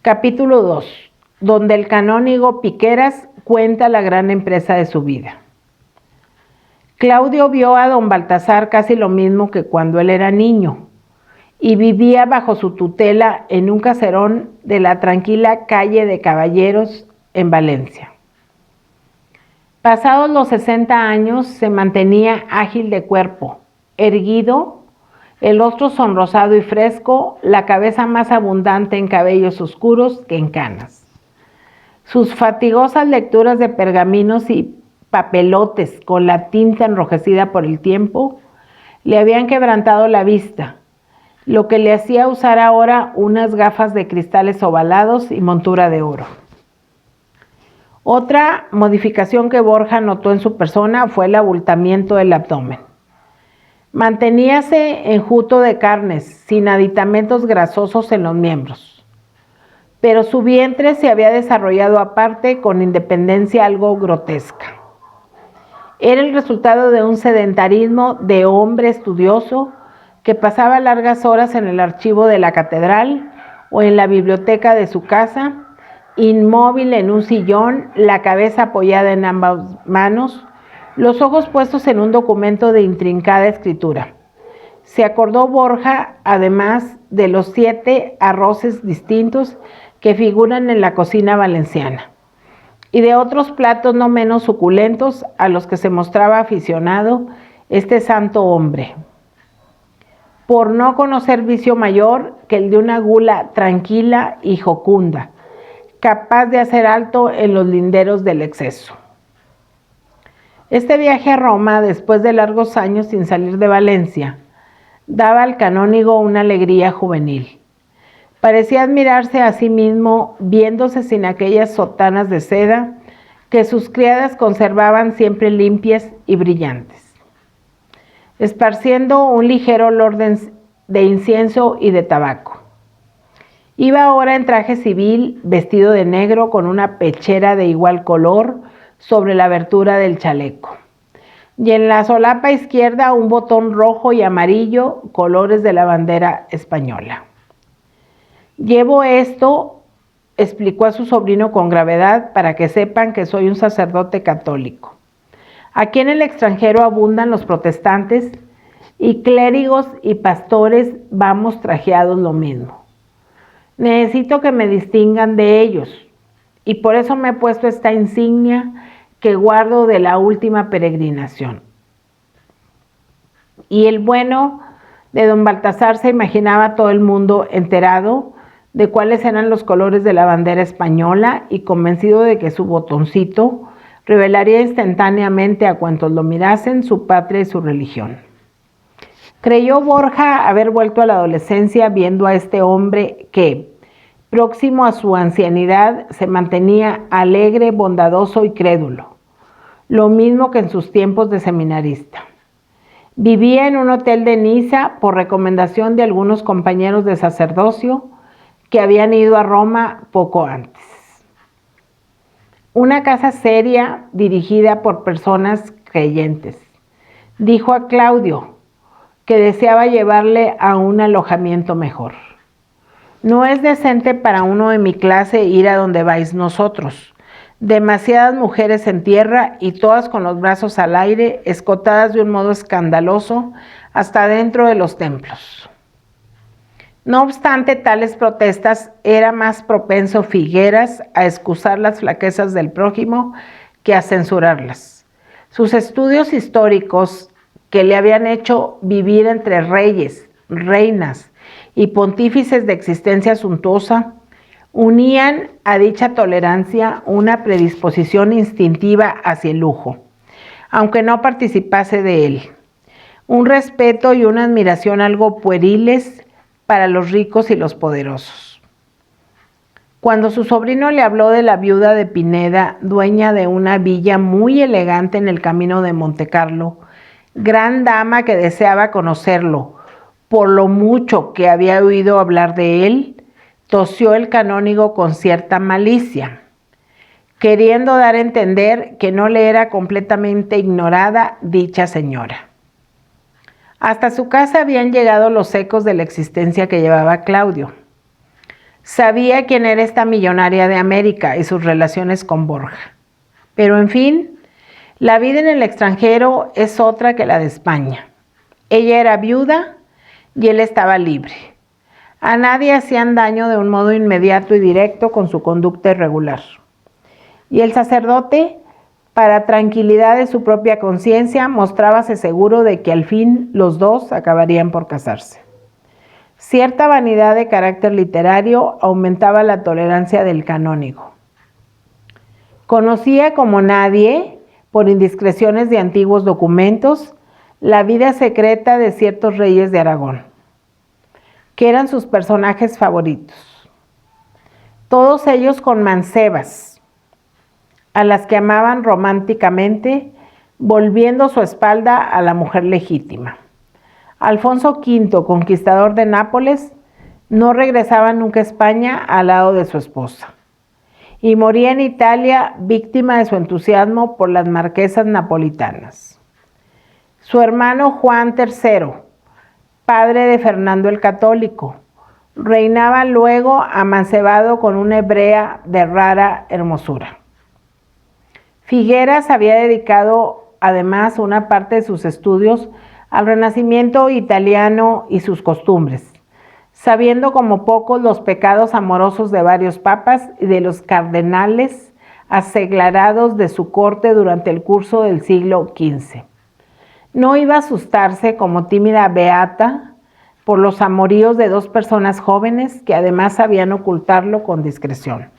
Capítulo 2, donde el canónigo Piqueras cuenta la gran empresa de su vida. Claudio vio a don Baltasar casi lo mismo que cuando él era niño y vivía bajo su tutela en un caserón de la tranquila calle de Caballeros en Valencia. Pasados los 60 años se mantenía ágil de cuerpo, erguido, el rostro sonrosado y fresco, la cabeza más abundante en cabellos oscuros que en canas. Sus fatigosas lecturas de pergaminos y papelotes con la tinta enrojecida por el tiempo le habían quebrantado la vista, lo que le hacía usar ahora unas gafas de cristales ovalados y montura de oro. Otra modificación que Borja notó en su persona fue el abultamiento del abdomen. Manteníase enjuto de carnes, sin aditamentos grasosos en los miembros, pero su vientre se había desarrollado aparte con independencia algo grotesca. Era el resultado de un sedentarismo de hombre estudioso que pasaba largas horas en el archivo de la catedral o en la biblioteca de su casa, inmóvil en un sillón, la cabeza apoyada en ambas manos, los ojos puestos en un documento de intrincada escritura. Se acordó Borja, además, de los 7 arroces distintos que figuran en la cocina valenciana y de otros platos no menos suculentos a los que se mostraba aficionado este santo hombre, por no conocer vicio mayor que el de una gula tranquila y jocunda, capaz de hacer alto en los linderos del exceso. Este viaje a Roma, después de largos años sin salir de Valencia, daba al canónigo una alegría juvenil. Parecía admirarse a sí mismo viéndose sin aquellas sotanas de seda que sus criadas conservaban siempre limpias y brillantes, esparciendo un ligero olor de incienso y de tabaco. Iba ahora en traje civil, vestido de negro con una pechera de igual color sobre la abertura del chaleco, y en la solapa izquierda un botón rojo y amarillo, colores de la bandera española. Llevo esto, explicó a su sobrino con gravedad, para que sepan que soy un sacerdote católico. Aquí en el extranjero abundan los protestantes y clérigos y pastores vamos trajeados lo mismo. Necesito que me distingan de ellos y por eso me he puesto esta insignia que guardo de la última peregrinación. Y el bueno de don Baltasar se imaginaba a todo el mundo enterado de cuáles eran los colores de la bandera española y convencido de que su botoncito revelaría instantáneamente a cuantos lo mirasen su patria y su religión. Creyó Borja haber vuelto a la adolescencia viendo a este hombre que, próximo a su ancianidad, se mantenía alegre, bondadoso y crédulo, lo mismo que en sus tiempos de seminarista. Vivía en un hotel de Niza por recomendación de algunos compañeros de sacerdocio que habían ido a Roma poco antes. Una casa seria dirigida por personas creyentes. Dijo a Claudio que deseaba llevarle a un alojamiento mejor. No es decente para uno de mi clase ir a donde vais nosotros. Demasiadas mujeres en tierra y todas con los brazos al aire, escotadas de un modo escandaloso hasta dentro de los templos. No obstante tales protestas, era más propenso Figueras a excusar las flaquezas del prójimo que a censurarlas. Sus estudios históricos, que le habían hecho vivir entre reyes, reinas y pontífices de existencia suntuosa, unían a dicha tolerancia una predisposición instintiva hacia el lujo, aunque no participase de él, un respeto y una admiración algo pueriles para los ricos y los poderosos. Cuando su sobrino le habló de la viuda de Pineda, dueña de una villa muy elegante en el camino de Montecarlo, gran dama que deseaba conocerlo, por lo mucho que había oído hablar de él, tosió el canónigo con cierta malicia, queriendo dar a entender que no le era completamente ignorada dicha señora. Hasta su casa habían llegado los ecos de la existencia que llevaba Claudio. Sabía quién era esta millonaria de América y sus relaciones con Borja. Pero en fin, la vida en el extranjero es otra que la de España. Ella era viuda y él estaba libre. A nadie hacían daño de un modo inmediato y directo con su conducta irregular. Y el sacerdote, para tranquilidad de su propia conciencia, mostrábase seguro de que al fin los dos acabarían por casarse. Cierta vanidad de carácter literario aumentaba la tolerancia del canónigo. Conocía como nadie, por indiscreciones de antiguos documentos, la vida secreta de ciertos reyes de Aragón, que eran sus personajes favoritos. Todos ellos con mancebas, a las que amaban románticamente, volviendo su espalda a la mujer legítima. Alfonso V, conquistador de Nápoles, no regresaba nunca a España al lado de su esposa, y moría en Italia víctima de su entusiasmo por las marquesas napolitanas. Su hermano Juan III, padre de Fernando el Católico, reinaba luego amancebado con una hebrea de rara hermosura. Figueras había dedicado además una parte de sus estudios al Renacimiento italiano y sus costumbres, sabiendo como pocos los pecados amorosos de varios papas y de los cardenales aseglarados de su corte durante el curso del siglo XV. No iba a asustarse como tímida beata por los amoríos de dos personas jóvenes que además sabían ocultarlo con discreción.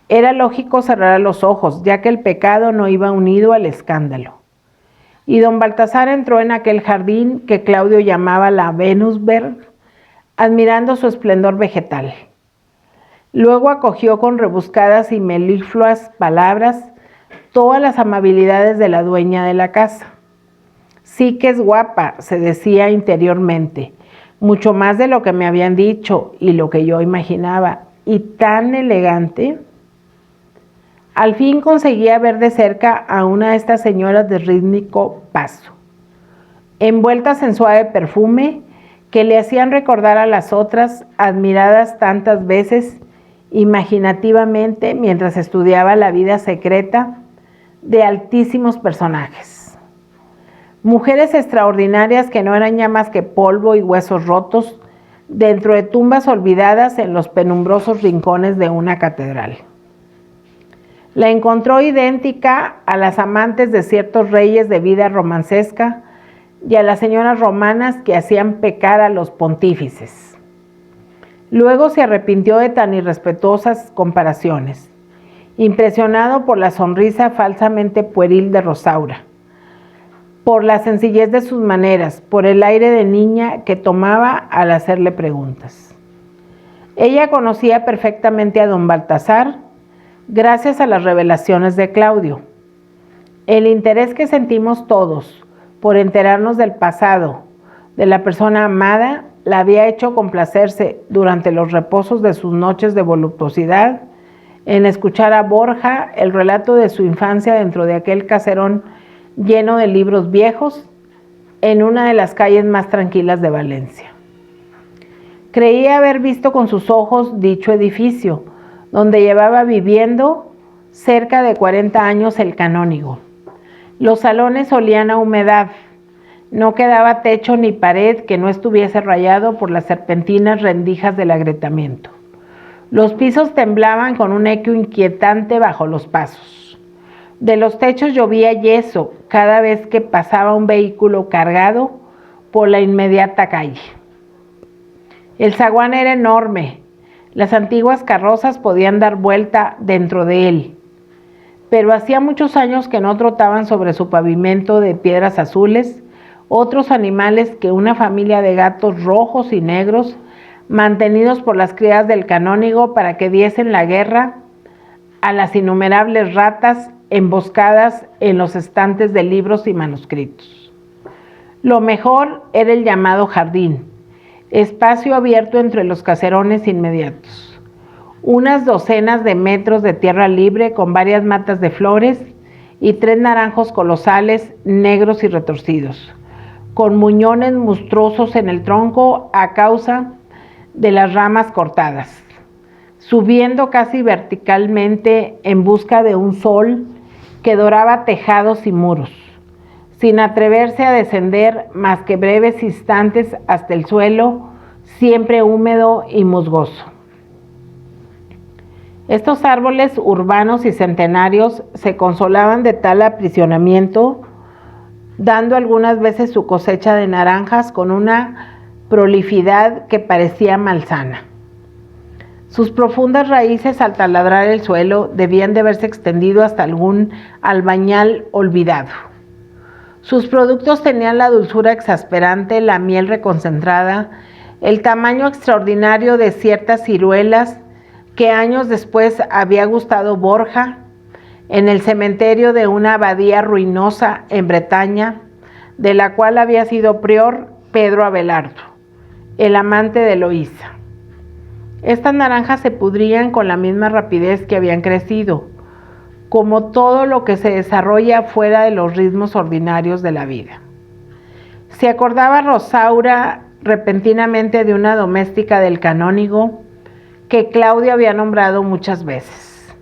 Era lógico cerrar los ojos, ya que el pecado no iba unido al escándalo. Y don Baltasar entró en aquel jardín que Claudio llamaba la Venusberg, admirando su esplendor vegetal. Luego acogió con rebuscadas y melifluas palabras todas las amabilidades de la dueña de la casa. Sí que es guapa, se decía interiormente, mucho más de lo que me habían dicho y lo que yo imaginaba, y tan elegante. Al fin conseguía ver de cerca a una de estas señoras de rítmico paso, envueltas en suave perfume, que le hacían recordar a las otras, admiradas tantas veces imaginativamente mientras estudiaba la vida secreta de altísimos personajes. Mujeres extraordinarias que no eran ya más que polvo y huesos rotos dentro de tumbas olvidadas en los penumbrosos rincones de una catedral. La encontró idéntica a las amantes de ciertos reyes de vida romancesca y a las señoras romanas que hacían pecar a los pontífices. Luego se arrepintió de tan irrespetuosas comparaciones, impresionado por la sonrisa falsamente pueril de Rosaura, por la sencillez de sus maneras, por el aire de niña que tomaba al hacerle preguntas. Ella conocía perfectamente a don Baltasar gracias a las revelaciones de Claudio. El interés que sentimos todos por enterarnos del pasado de la persona amada la había hecho complacerse durante los reposos de sus noches de voluptuosidad en escuchar a Borja el relato de su infancia dentro de aquel caserón lleno de libros viejos en una de las calles más tranquilas de Valencia. Creía haber visto con sus ojos dicho edificio, donde llevaba viviendo cerca de 40 años el canónigo. Los salones olían a humedad, no quedaba techo ni pared que no estuviese rayado por las serpentinas rendijas del agrietamiento. Los pisos temblaban con un eco inquietante bajo los pasos. De los techos llovía yeso cada vez que pasaba un vehículo cargado por la inmediata calle. El zaguán era enorme. Las antiguas carrozas podían dar vuelta dentro de él, pero hacía muchos años que no trotaban sobre su pavimento de piedras azules otros animales que una familia de gatos rojos y negros mantenidos por las crías del canónigo para que diesen la guerra a las innumerables ratas emboscadas en los estantes de libros y manuscritos. Lo mejor era el llamado jardín, espacio abierto entre los caserones inmediatos. Unas docenas de metros de tierra libre con varias matas de flores y 3 naranjos colosales, negros y retorcidos, con muñones monstruosos en el tronco a causa de las ramas cortadas, subiendo casi verticalmente en busca de un sol que doraba tejados y muros, sin atreverse a descender más que breves instantes hasta el suelo, siempre húmedo y musgoso. Estos árboles urbanos y centenarios se consolaban de tal aprisionamiento, dando algunas veces su cosecha de naranjas con una prolificidad que parecía malsana. Sus profundas raíces al taladrar el suelo debían de haberse extendido hasta algún albañal olvidado. Sus productos tenían la dulzura exasperante, la miel reconcentrada, el tamaño extraordinario de ciertas ciruelas que años después había gustado Borja en el cementerio de una abadía ruinosa en Bretaña, de la cual había sido prior Pedro Abelardo, el amante de Eloísa. Estas naranjas se pudrían con la misma rapidez que habían crecido, como todo lo que se desarrolla fuera de los ritmos ordinarios de la vida. Se acordaba Rosaura repentinamente de una doméstica del canónigo que Claudio había nombrado muchas veces.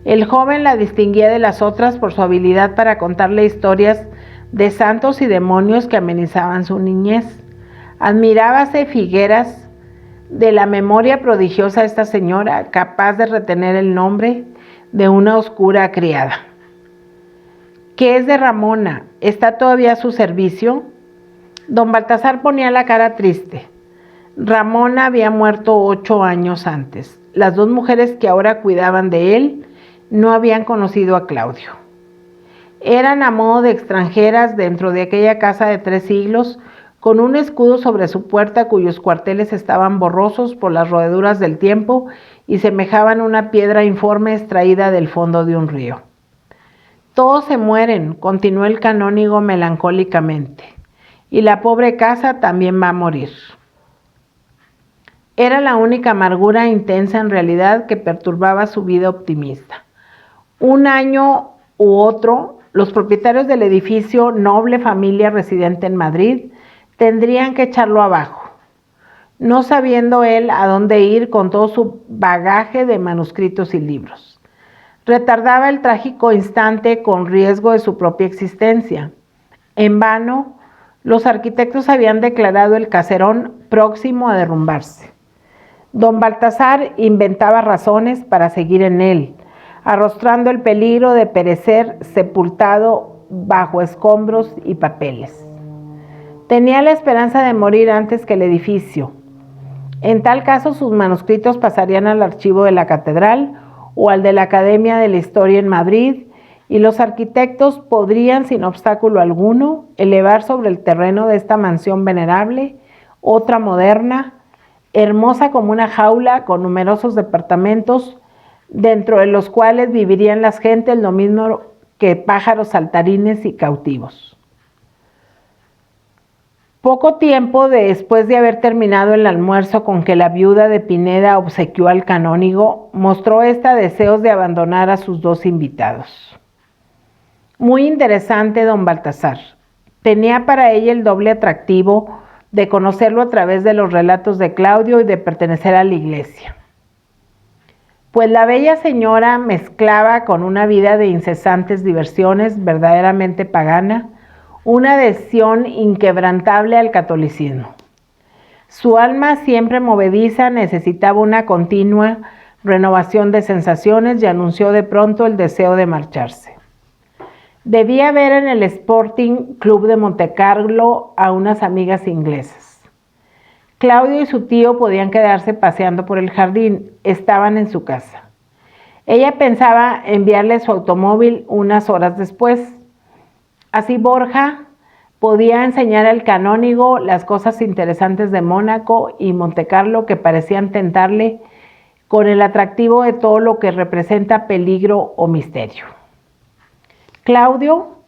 El joven la distinguía de las otras por su habilidad para contarle historias de santos y demonios que amenizaban su niñez. Admirábase Figueras de la memoria prodigiosa de esta señora, capaz de retener el nombre de una oscura criada. ¿Qué es de Ramona? ¿Está todavía a su servicio? Don Baltasar ponía la cara triste. Ramona había muerto 8 años antes. Las 2 mujeres que ahora cuidaban de él no habían conocido a Claudio. Eran a modo de extranjeras dentro de aquella casa de 3 siglos, con un escudo sobre su puerta cuyos cuarteles estaban borrosos por las roeduras del tiempo y semejaban una piedra informe extraída del fondo de un río. Todos se mueren, continuó el canónigo melancólicamente, y la pobre casa también va a morir. Era la única amargura intensa en realidad que perturbaba su vida optimista. Un año u otro, los propietarios del edificio, noble familia residente en Madrid, tendrían que echarlo abajo. no sabiendo él a dónde ir con todo su bagaje de manuscritos y libros. Retardaba el trágico instante con riesgo de su propia existencia. En vano, los arquitectos habían declarado el caserón próximo a derrumbarse. Don Baltasar inventaba razones para seguir en él, arrostrando el peligro de perecer sepultado bajo escombros y papeles. Tenía la esperanza de morir antes que el edificio. En tal caso, sus manuscritos pasarían al archivo de la catedral o al de la Academia de la Historia en Madrid, y los arquitectos podrían, sin obstáculo alguno, elevar sobre el terreno de esta mansión venerable otra moderna, hermosa como una jaula, con numerosos departamentos, dentro de los cuales vivirían las gentes lo mismo que pájaros saltarines y cautivos. Poco tiempo después de haber terminado el almuerzo con que la viuda de Pineda obsequió al canónigo, mostró esta deseos de abandonar a sus dos invitados. Muy interesante don Baltasar. Tenía para ella el doble atractivo de conocerlo a través de los relatos de Claudio y de pertenecer a la iglesia. Pues la bella señora mezclaba con una vida de incesantes diversiones verdaderamente pagana, una adhesión inquebrantable al catolicismo. Su alma, siempre movediza, necesitaba una continua renovación de sensaciones y anunció de pronto el deseo de marcharse. Debía ver en el Sporting Club de Montecarlo a unas amigas inglesas. Claudio y su tío podían quedarse paseando por el jardín, estaban en su casa. Ella pensaba enviarle su automóvil unas horas después. Así Borja podía enseñar al canónigo las cosas interesantes de Mónaco y Montecarlo que parecían tentarle con el atractivo de todo lo que representa peligro o misterio. Claudio,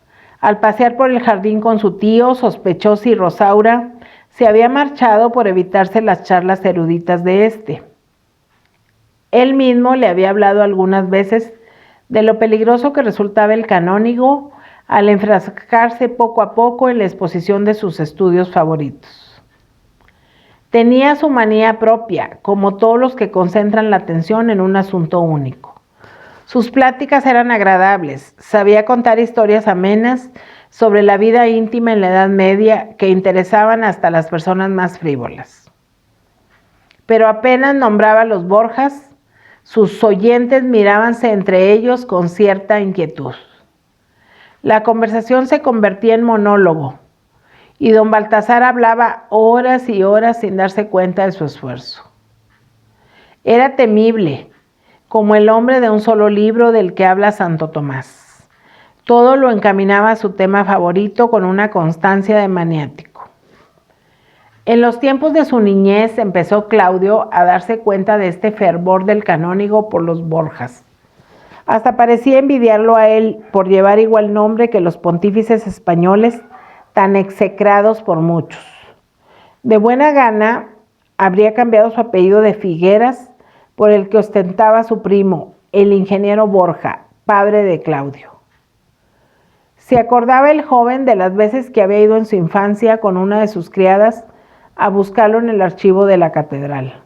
al pasear por el jardín con su tío, sospechó si Rosaura se había marchado por evitarse las charlas eruditas de éste. Él mismo le había hablado algunas veces de lo peligroso que resultaba el canónigo al enfrascarse poco a poco en la exposición de sus estudios favoritos. Tenía su manía propia, como todos los que concentran la atención en un asunto único. Sus pláticas eran agradables, sabía contar historias amenas sobre la vida íntima en la Edad Media que interesaban hasta las personas más frívolas. Pero apenas nombraba a los Borjas, sus oyentes mirábanse entre ellos con cierta inquietud. La conversación se convertía en monólogo y don Baltasar hablaba horas y horas sin darse cuenta de su esfuerzo. Era temible, como el hombre de un solo libro del que habla Santo Tomás. Todo lo encaminaba a su tema favorito con una constancia de maniático. En los tiempos de su niñez empezó Claudio a darse cuenta de este fervor del canónigo por los Borjas. Hasta parecía envidiarlo a él por llevar igual nombre que los pontífices españoles tan execrados por muchos. De buena gana habría cambiado su apellido de Figueras por el que ostentaba su primo, el ingeniero Borja, padre de Claudio. Se acordaba el joven de las veces que había ido en su infancia con una de sus criadas a buscarlo en el archivo de la catedral.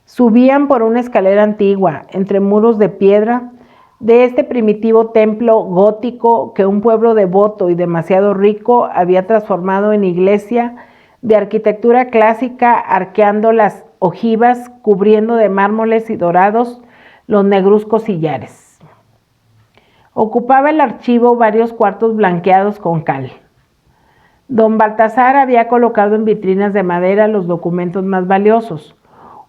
Subían por una escalera antigua, entre muros de piedra, de este primitivo templo gótico que un pueblo devoto y demasiado rico había transformado en iglesia de arquitectura clásica, arqueando las ojivas, cubriendo de mármoles y dorados los negruzcos sillares. Ocupaba el archivo varios cuartos blanqueados con cal. Don Baltasar había colocado en vitrinas de madera los documentos más valiosos.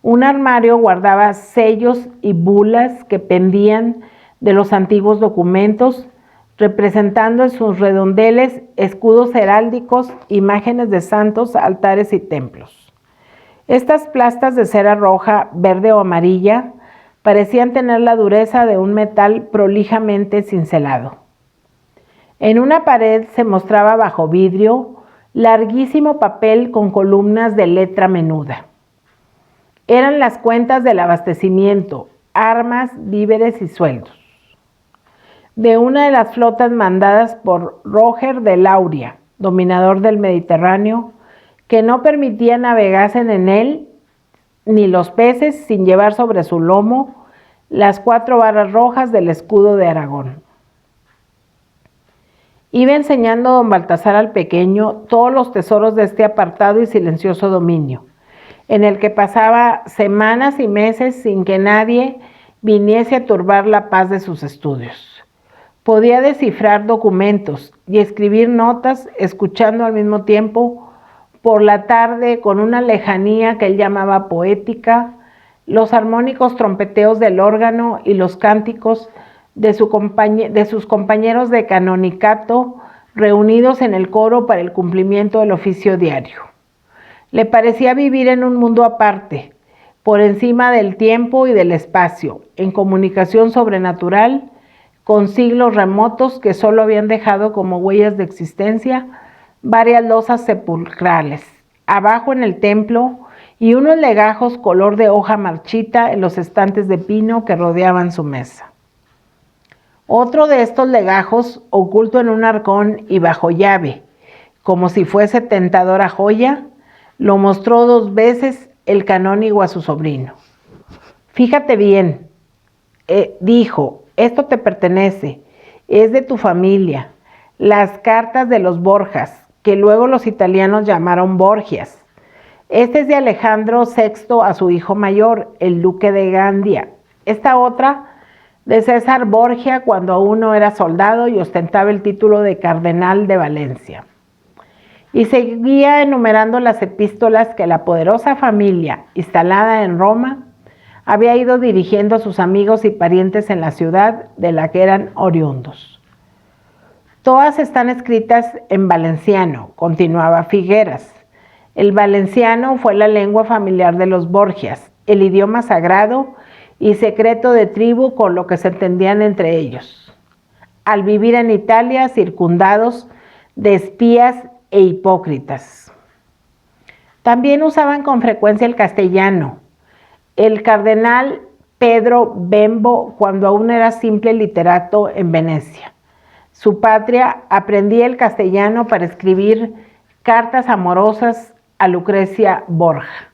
Un armario guardaba sellos y bulas que pendían de los antiguos documentos, representando en sus redondeles escudos heráldicos, imágenes de santos, altares y templos. Estas plastas de cera roja, verde o amarilla parecían tener la dureza de un metal prolijamente cincelado. En una pared se mostraba bajo vidrio larguísimo papel con columnas de letra menuda. Eran las cuentas del abastecimiento, armas, víveres y sueldos de una de las flotas mandadas por Roger de Lauria, dominador del Mediterráneo, que no permitía navegasen en él ni los peces sin llevar sobre su lomo las 4 barras rojas del escudo de Aragón. Iba enseñando don Baltasar al pequeño todos los tesoros de este apartado y silencioso dominio, en el que pasaba semanas y meses sin que nadie viniese a turbar la paz de sus estudios. Podía descifrar documentos y escribir notas, escuchando al mismo tiempo por la tarde, con una lejanía que él llamaba poética, los armónicos trompeteos del órgano y los cánticos de sus compañeros de canonicato reunidos en el coro para el cumplimiento del oficio diario. Le parecía vivir en un mundo aparte, por encima del tiempo y del espacio, en comunicación sobrenatural con siglos remotos que solo habían dejado como huellas de existencia varias losas sepulcrales, abajo en el templo, y unos legajos color de hoja marchita en los estantes de pino que rodeaban su mesa. Otro de estos legajos, oculto en un arcón y bajo llave, como si fuese tentadora joya, lo mostró 2 veces el canónigo a su sobrino. Fíjate bien, dijo, esto te pertenece, es de tu familia, las cartas de los Borgias, que luego los italianos llamaron Borgias. Este es de Alejandro VI a su hijo mayor, el duque de Gandia. Esta otra de César Borgia cuando aún no era soldado y ostentaba el título de cardenal de Valencia. Y seguía enumerando las epístolas que la poderosa familia, instalada en Roma, había ido dirigiendo a sus amigos y parientes en la ciudad de la que eran oriundos. Todas están escritas en valenciano, continuaba Figueras. El valenciano fue la lengua familiar de los Borgias, el idioma sagrado y secreto de tribu con lo que se entendían entre ellos. Al vivir en Italia, circundados de espías e hipócritas. También usaban con frecuencia el castellano. El cardenal Pedro Bembo, cuando aún era simple literato en Venecia, su patria, aprendía el castellano para escribir cartas amorosas a Lucrecia Borgia.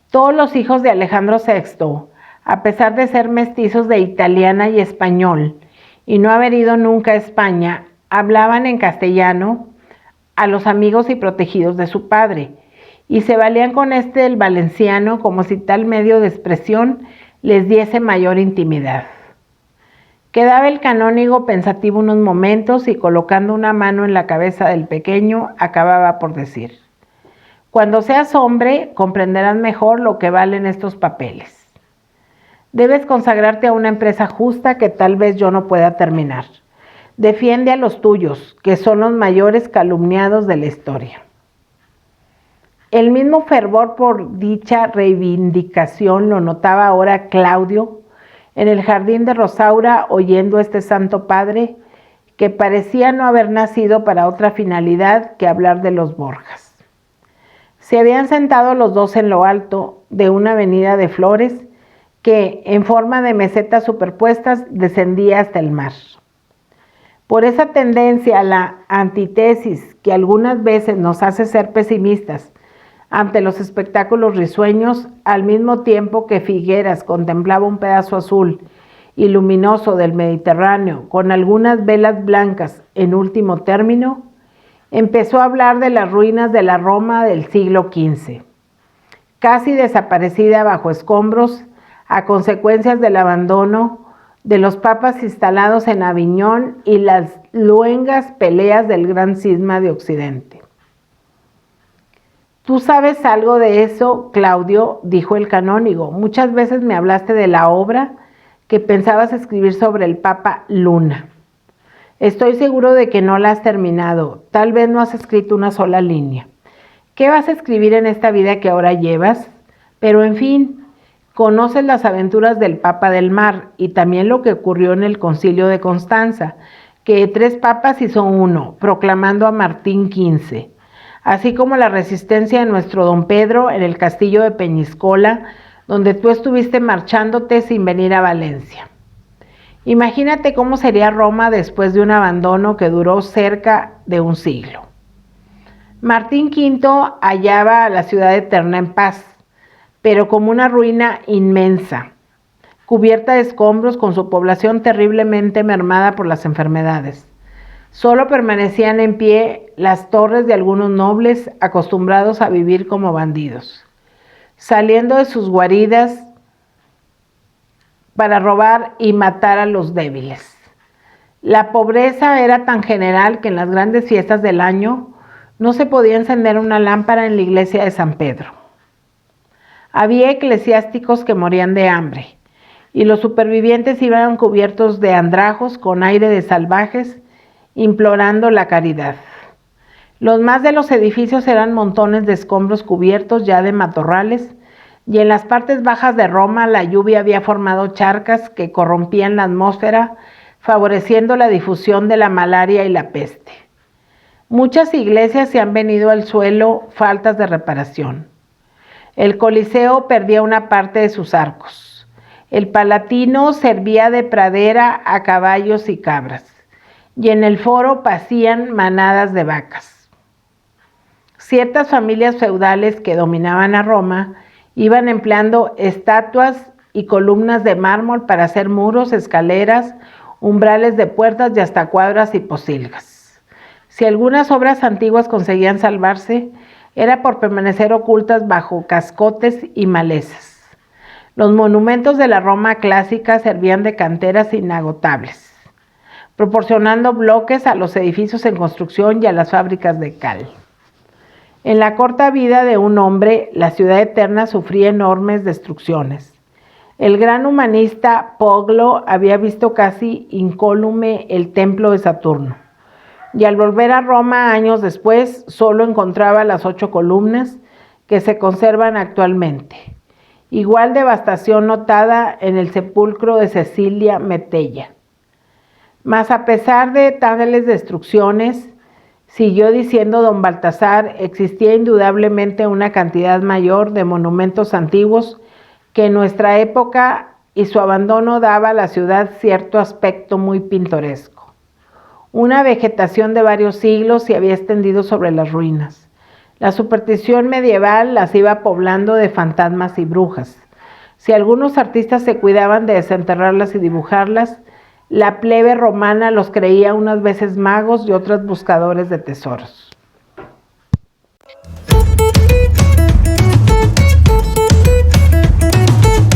Todos los hijos de Alejandro VI, a pesar de ser mestizos de italiana y español y no haber ido nunca a España, hablaban en castellano a los amigos y protegidos de su padre, y se valían con el valenciano como si tal medio de expresión les diese mayor intimidad. Quedaba el canónigo pensativo unos momentos y colocando una mano en la cabeza del pequeño, acababa por decir: cuando seas hombre, comprenderás mejor lo que valen estos papeles. Debes consagrarte a una empresa justa que tal vez yo no pueda terminar. Defiende a los tuyos, que son los mayores calumniados de la historia. El mismo fervor por dicha reivindicación lo notaba ahora Claudio en el jardín de Rosaura, oyendo a este santo padre que parecía no haber nacido para otra finalidad que hablar de los Borgias. Se habían sentado los dos en lo alto de una avenida de flores que, en forma de mesetas superpuestas, descendía hasta el mar. Por esa tendencia a la antítesis que algunas veces nos hace ser pesimistas ante los espectáculos risueños, al mismo tiempo que Figueras contemplaba un pedazo azul y luminoso del Mediterráneo con algunas velas blancas en último término, empezó a hablar de las ruinas de la Roma del siglo XV, casi desaparecida bajo escombros a consecuencias del abandono de los papas instalados en Aviñón y las luengas peleas del gran cisma de Occidente. ¿Tú sabes algo de eso, Claudio?, dijo el canónigo. Muchas veces me hablaste de la obra que pensabas escribir sobre el Papa Luna. Estoy seguro de que no la has terminado. Tal vez no has escrito una sola línea. ¿Qué vas a escribir en esta vida que ahora llevas? Pero en fin, conoces las aventuras del Papa del Mar y también lo que ocurrió en el Concilio de Constanza, que 3 papas hizo uno, proclamando a Martín XV. Así como la resistencia de nuestro don Pedro en el castillo de Peñíscola, donde tú estuviste marchándote sin venir a Valencia. Imagínate cómo sería Roma después de un abandono que duró cerca de un siglo. Martín V hallaba a la ciudad eterna en paz, pero como una ruina inmensa, cubierta de escombros, con su población terriblemente mermada por las enfermedades. Solo permanecían en pie las torres de algunos nobles acostumbrados a vivir como bandidos, saliendo de sus guaridas para robar y matar a los débiles. La pobreza era tan general que en las grandes fiestas del año no se podía encender una lámpara en la iglesia de San Pedro. Había eclesiásticos que morían de hambre, y los supervivientes iban cubiertos de andrajos con aire de salvajes, implorando la caridad. Los más de los edificios eran montones de escombros cubiertos ya de matorrales, y en las partes bajas de Roma la lluvia había formado charcas que corrompían la atmósfera, favoreciendo la difusión de la malaria y la peste. Muchas iglesias se han venido al suelo, faltas de reparación. El Coliseo perdía una parte de sus arcos. El Palatino servía de pradera a caballos y cabras, y en el foro pacían manadas de vacas. Ciertas familias feudales que dominaban a Roma iban empleando estatuas y columnas de mármol para hacer muros, escaleras, umbrales de puertas y hasta cuadras y pocilgas. Si algunas obras antiguas conseguían salvarse, era por permanecer ocultas bajo cascotes y malezas. Los monumentos de la Roma clásica servían de canteras inagotables, proporcionando bloques a los edificios en construcción y a las fábricas de cal. En la corta vida de un hombre, la ciudad eterna sufría enormes destrucciones. El gran humanista Poglo había visto casi incólume el templo de Saturno, y al volver a Roma años después solo encontraba las 8 columnas que se conservan actualmente. Igual devastación notada en el sepulcro de Cecilia Metella. Mas a pesar de tales destrucciones, siguió diciendo don Baltasar, existía indudablemente una cantidad mayor de monumentos antiguos que en nuestra época, y su abandono daba a la ciudad cierto aspecto muy pintoresco. Una vegetación de varios siglos se había extendido sobre las ruinas. La superstición medieval las iba poblando de fantasmas y brujas. Si algunos artistas se cuidaban de desenterrarlas y dibujarlas, la plebe romana los creía unas veces magos y otras buscadores de tesoros.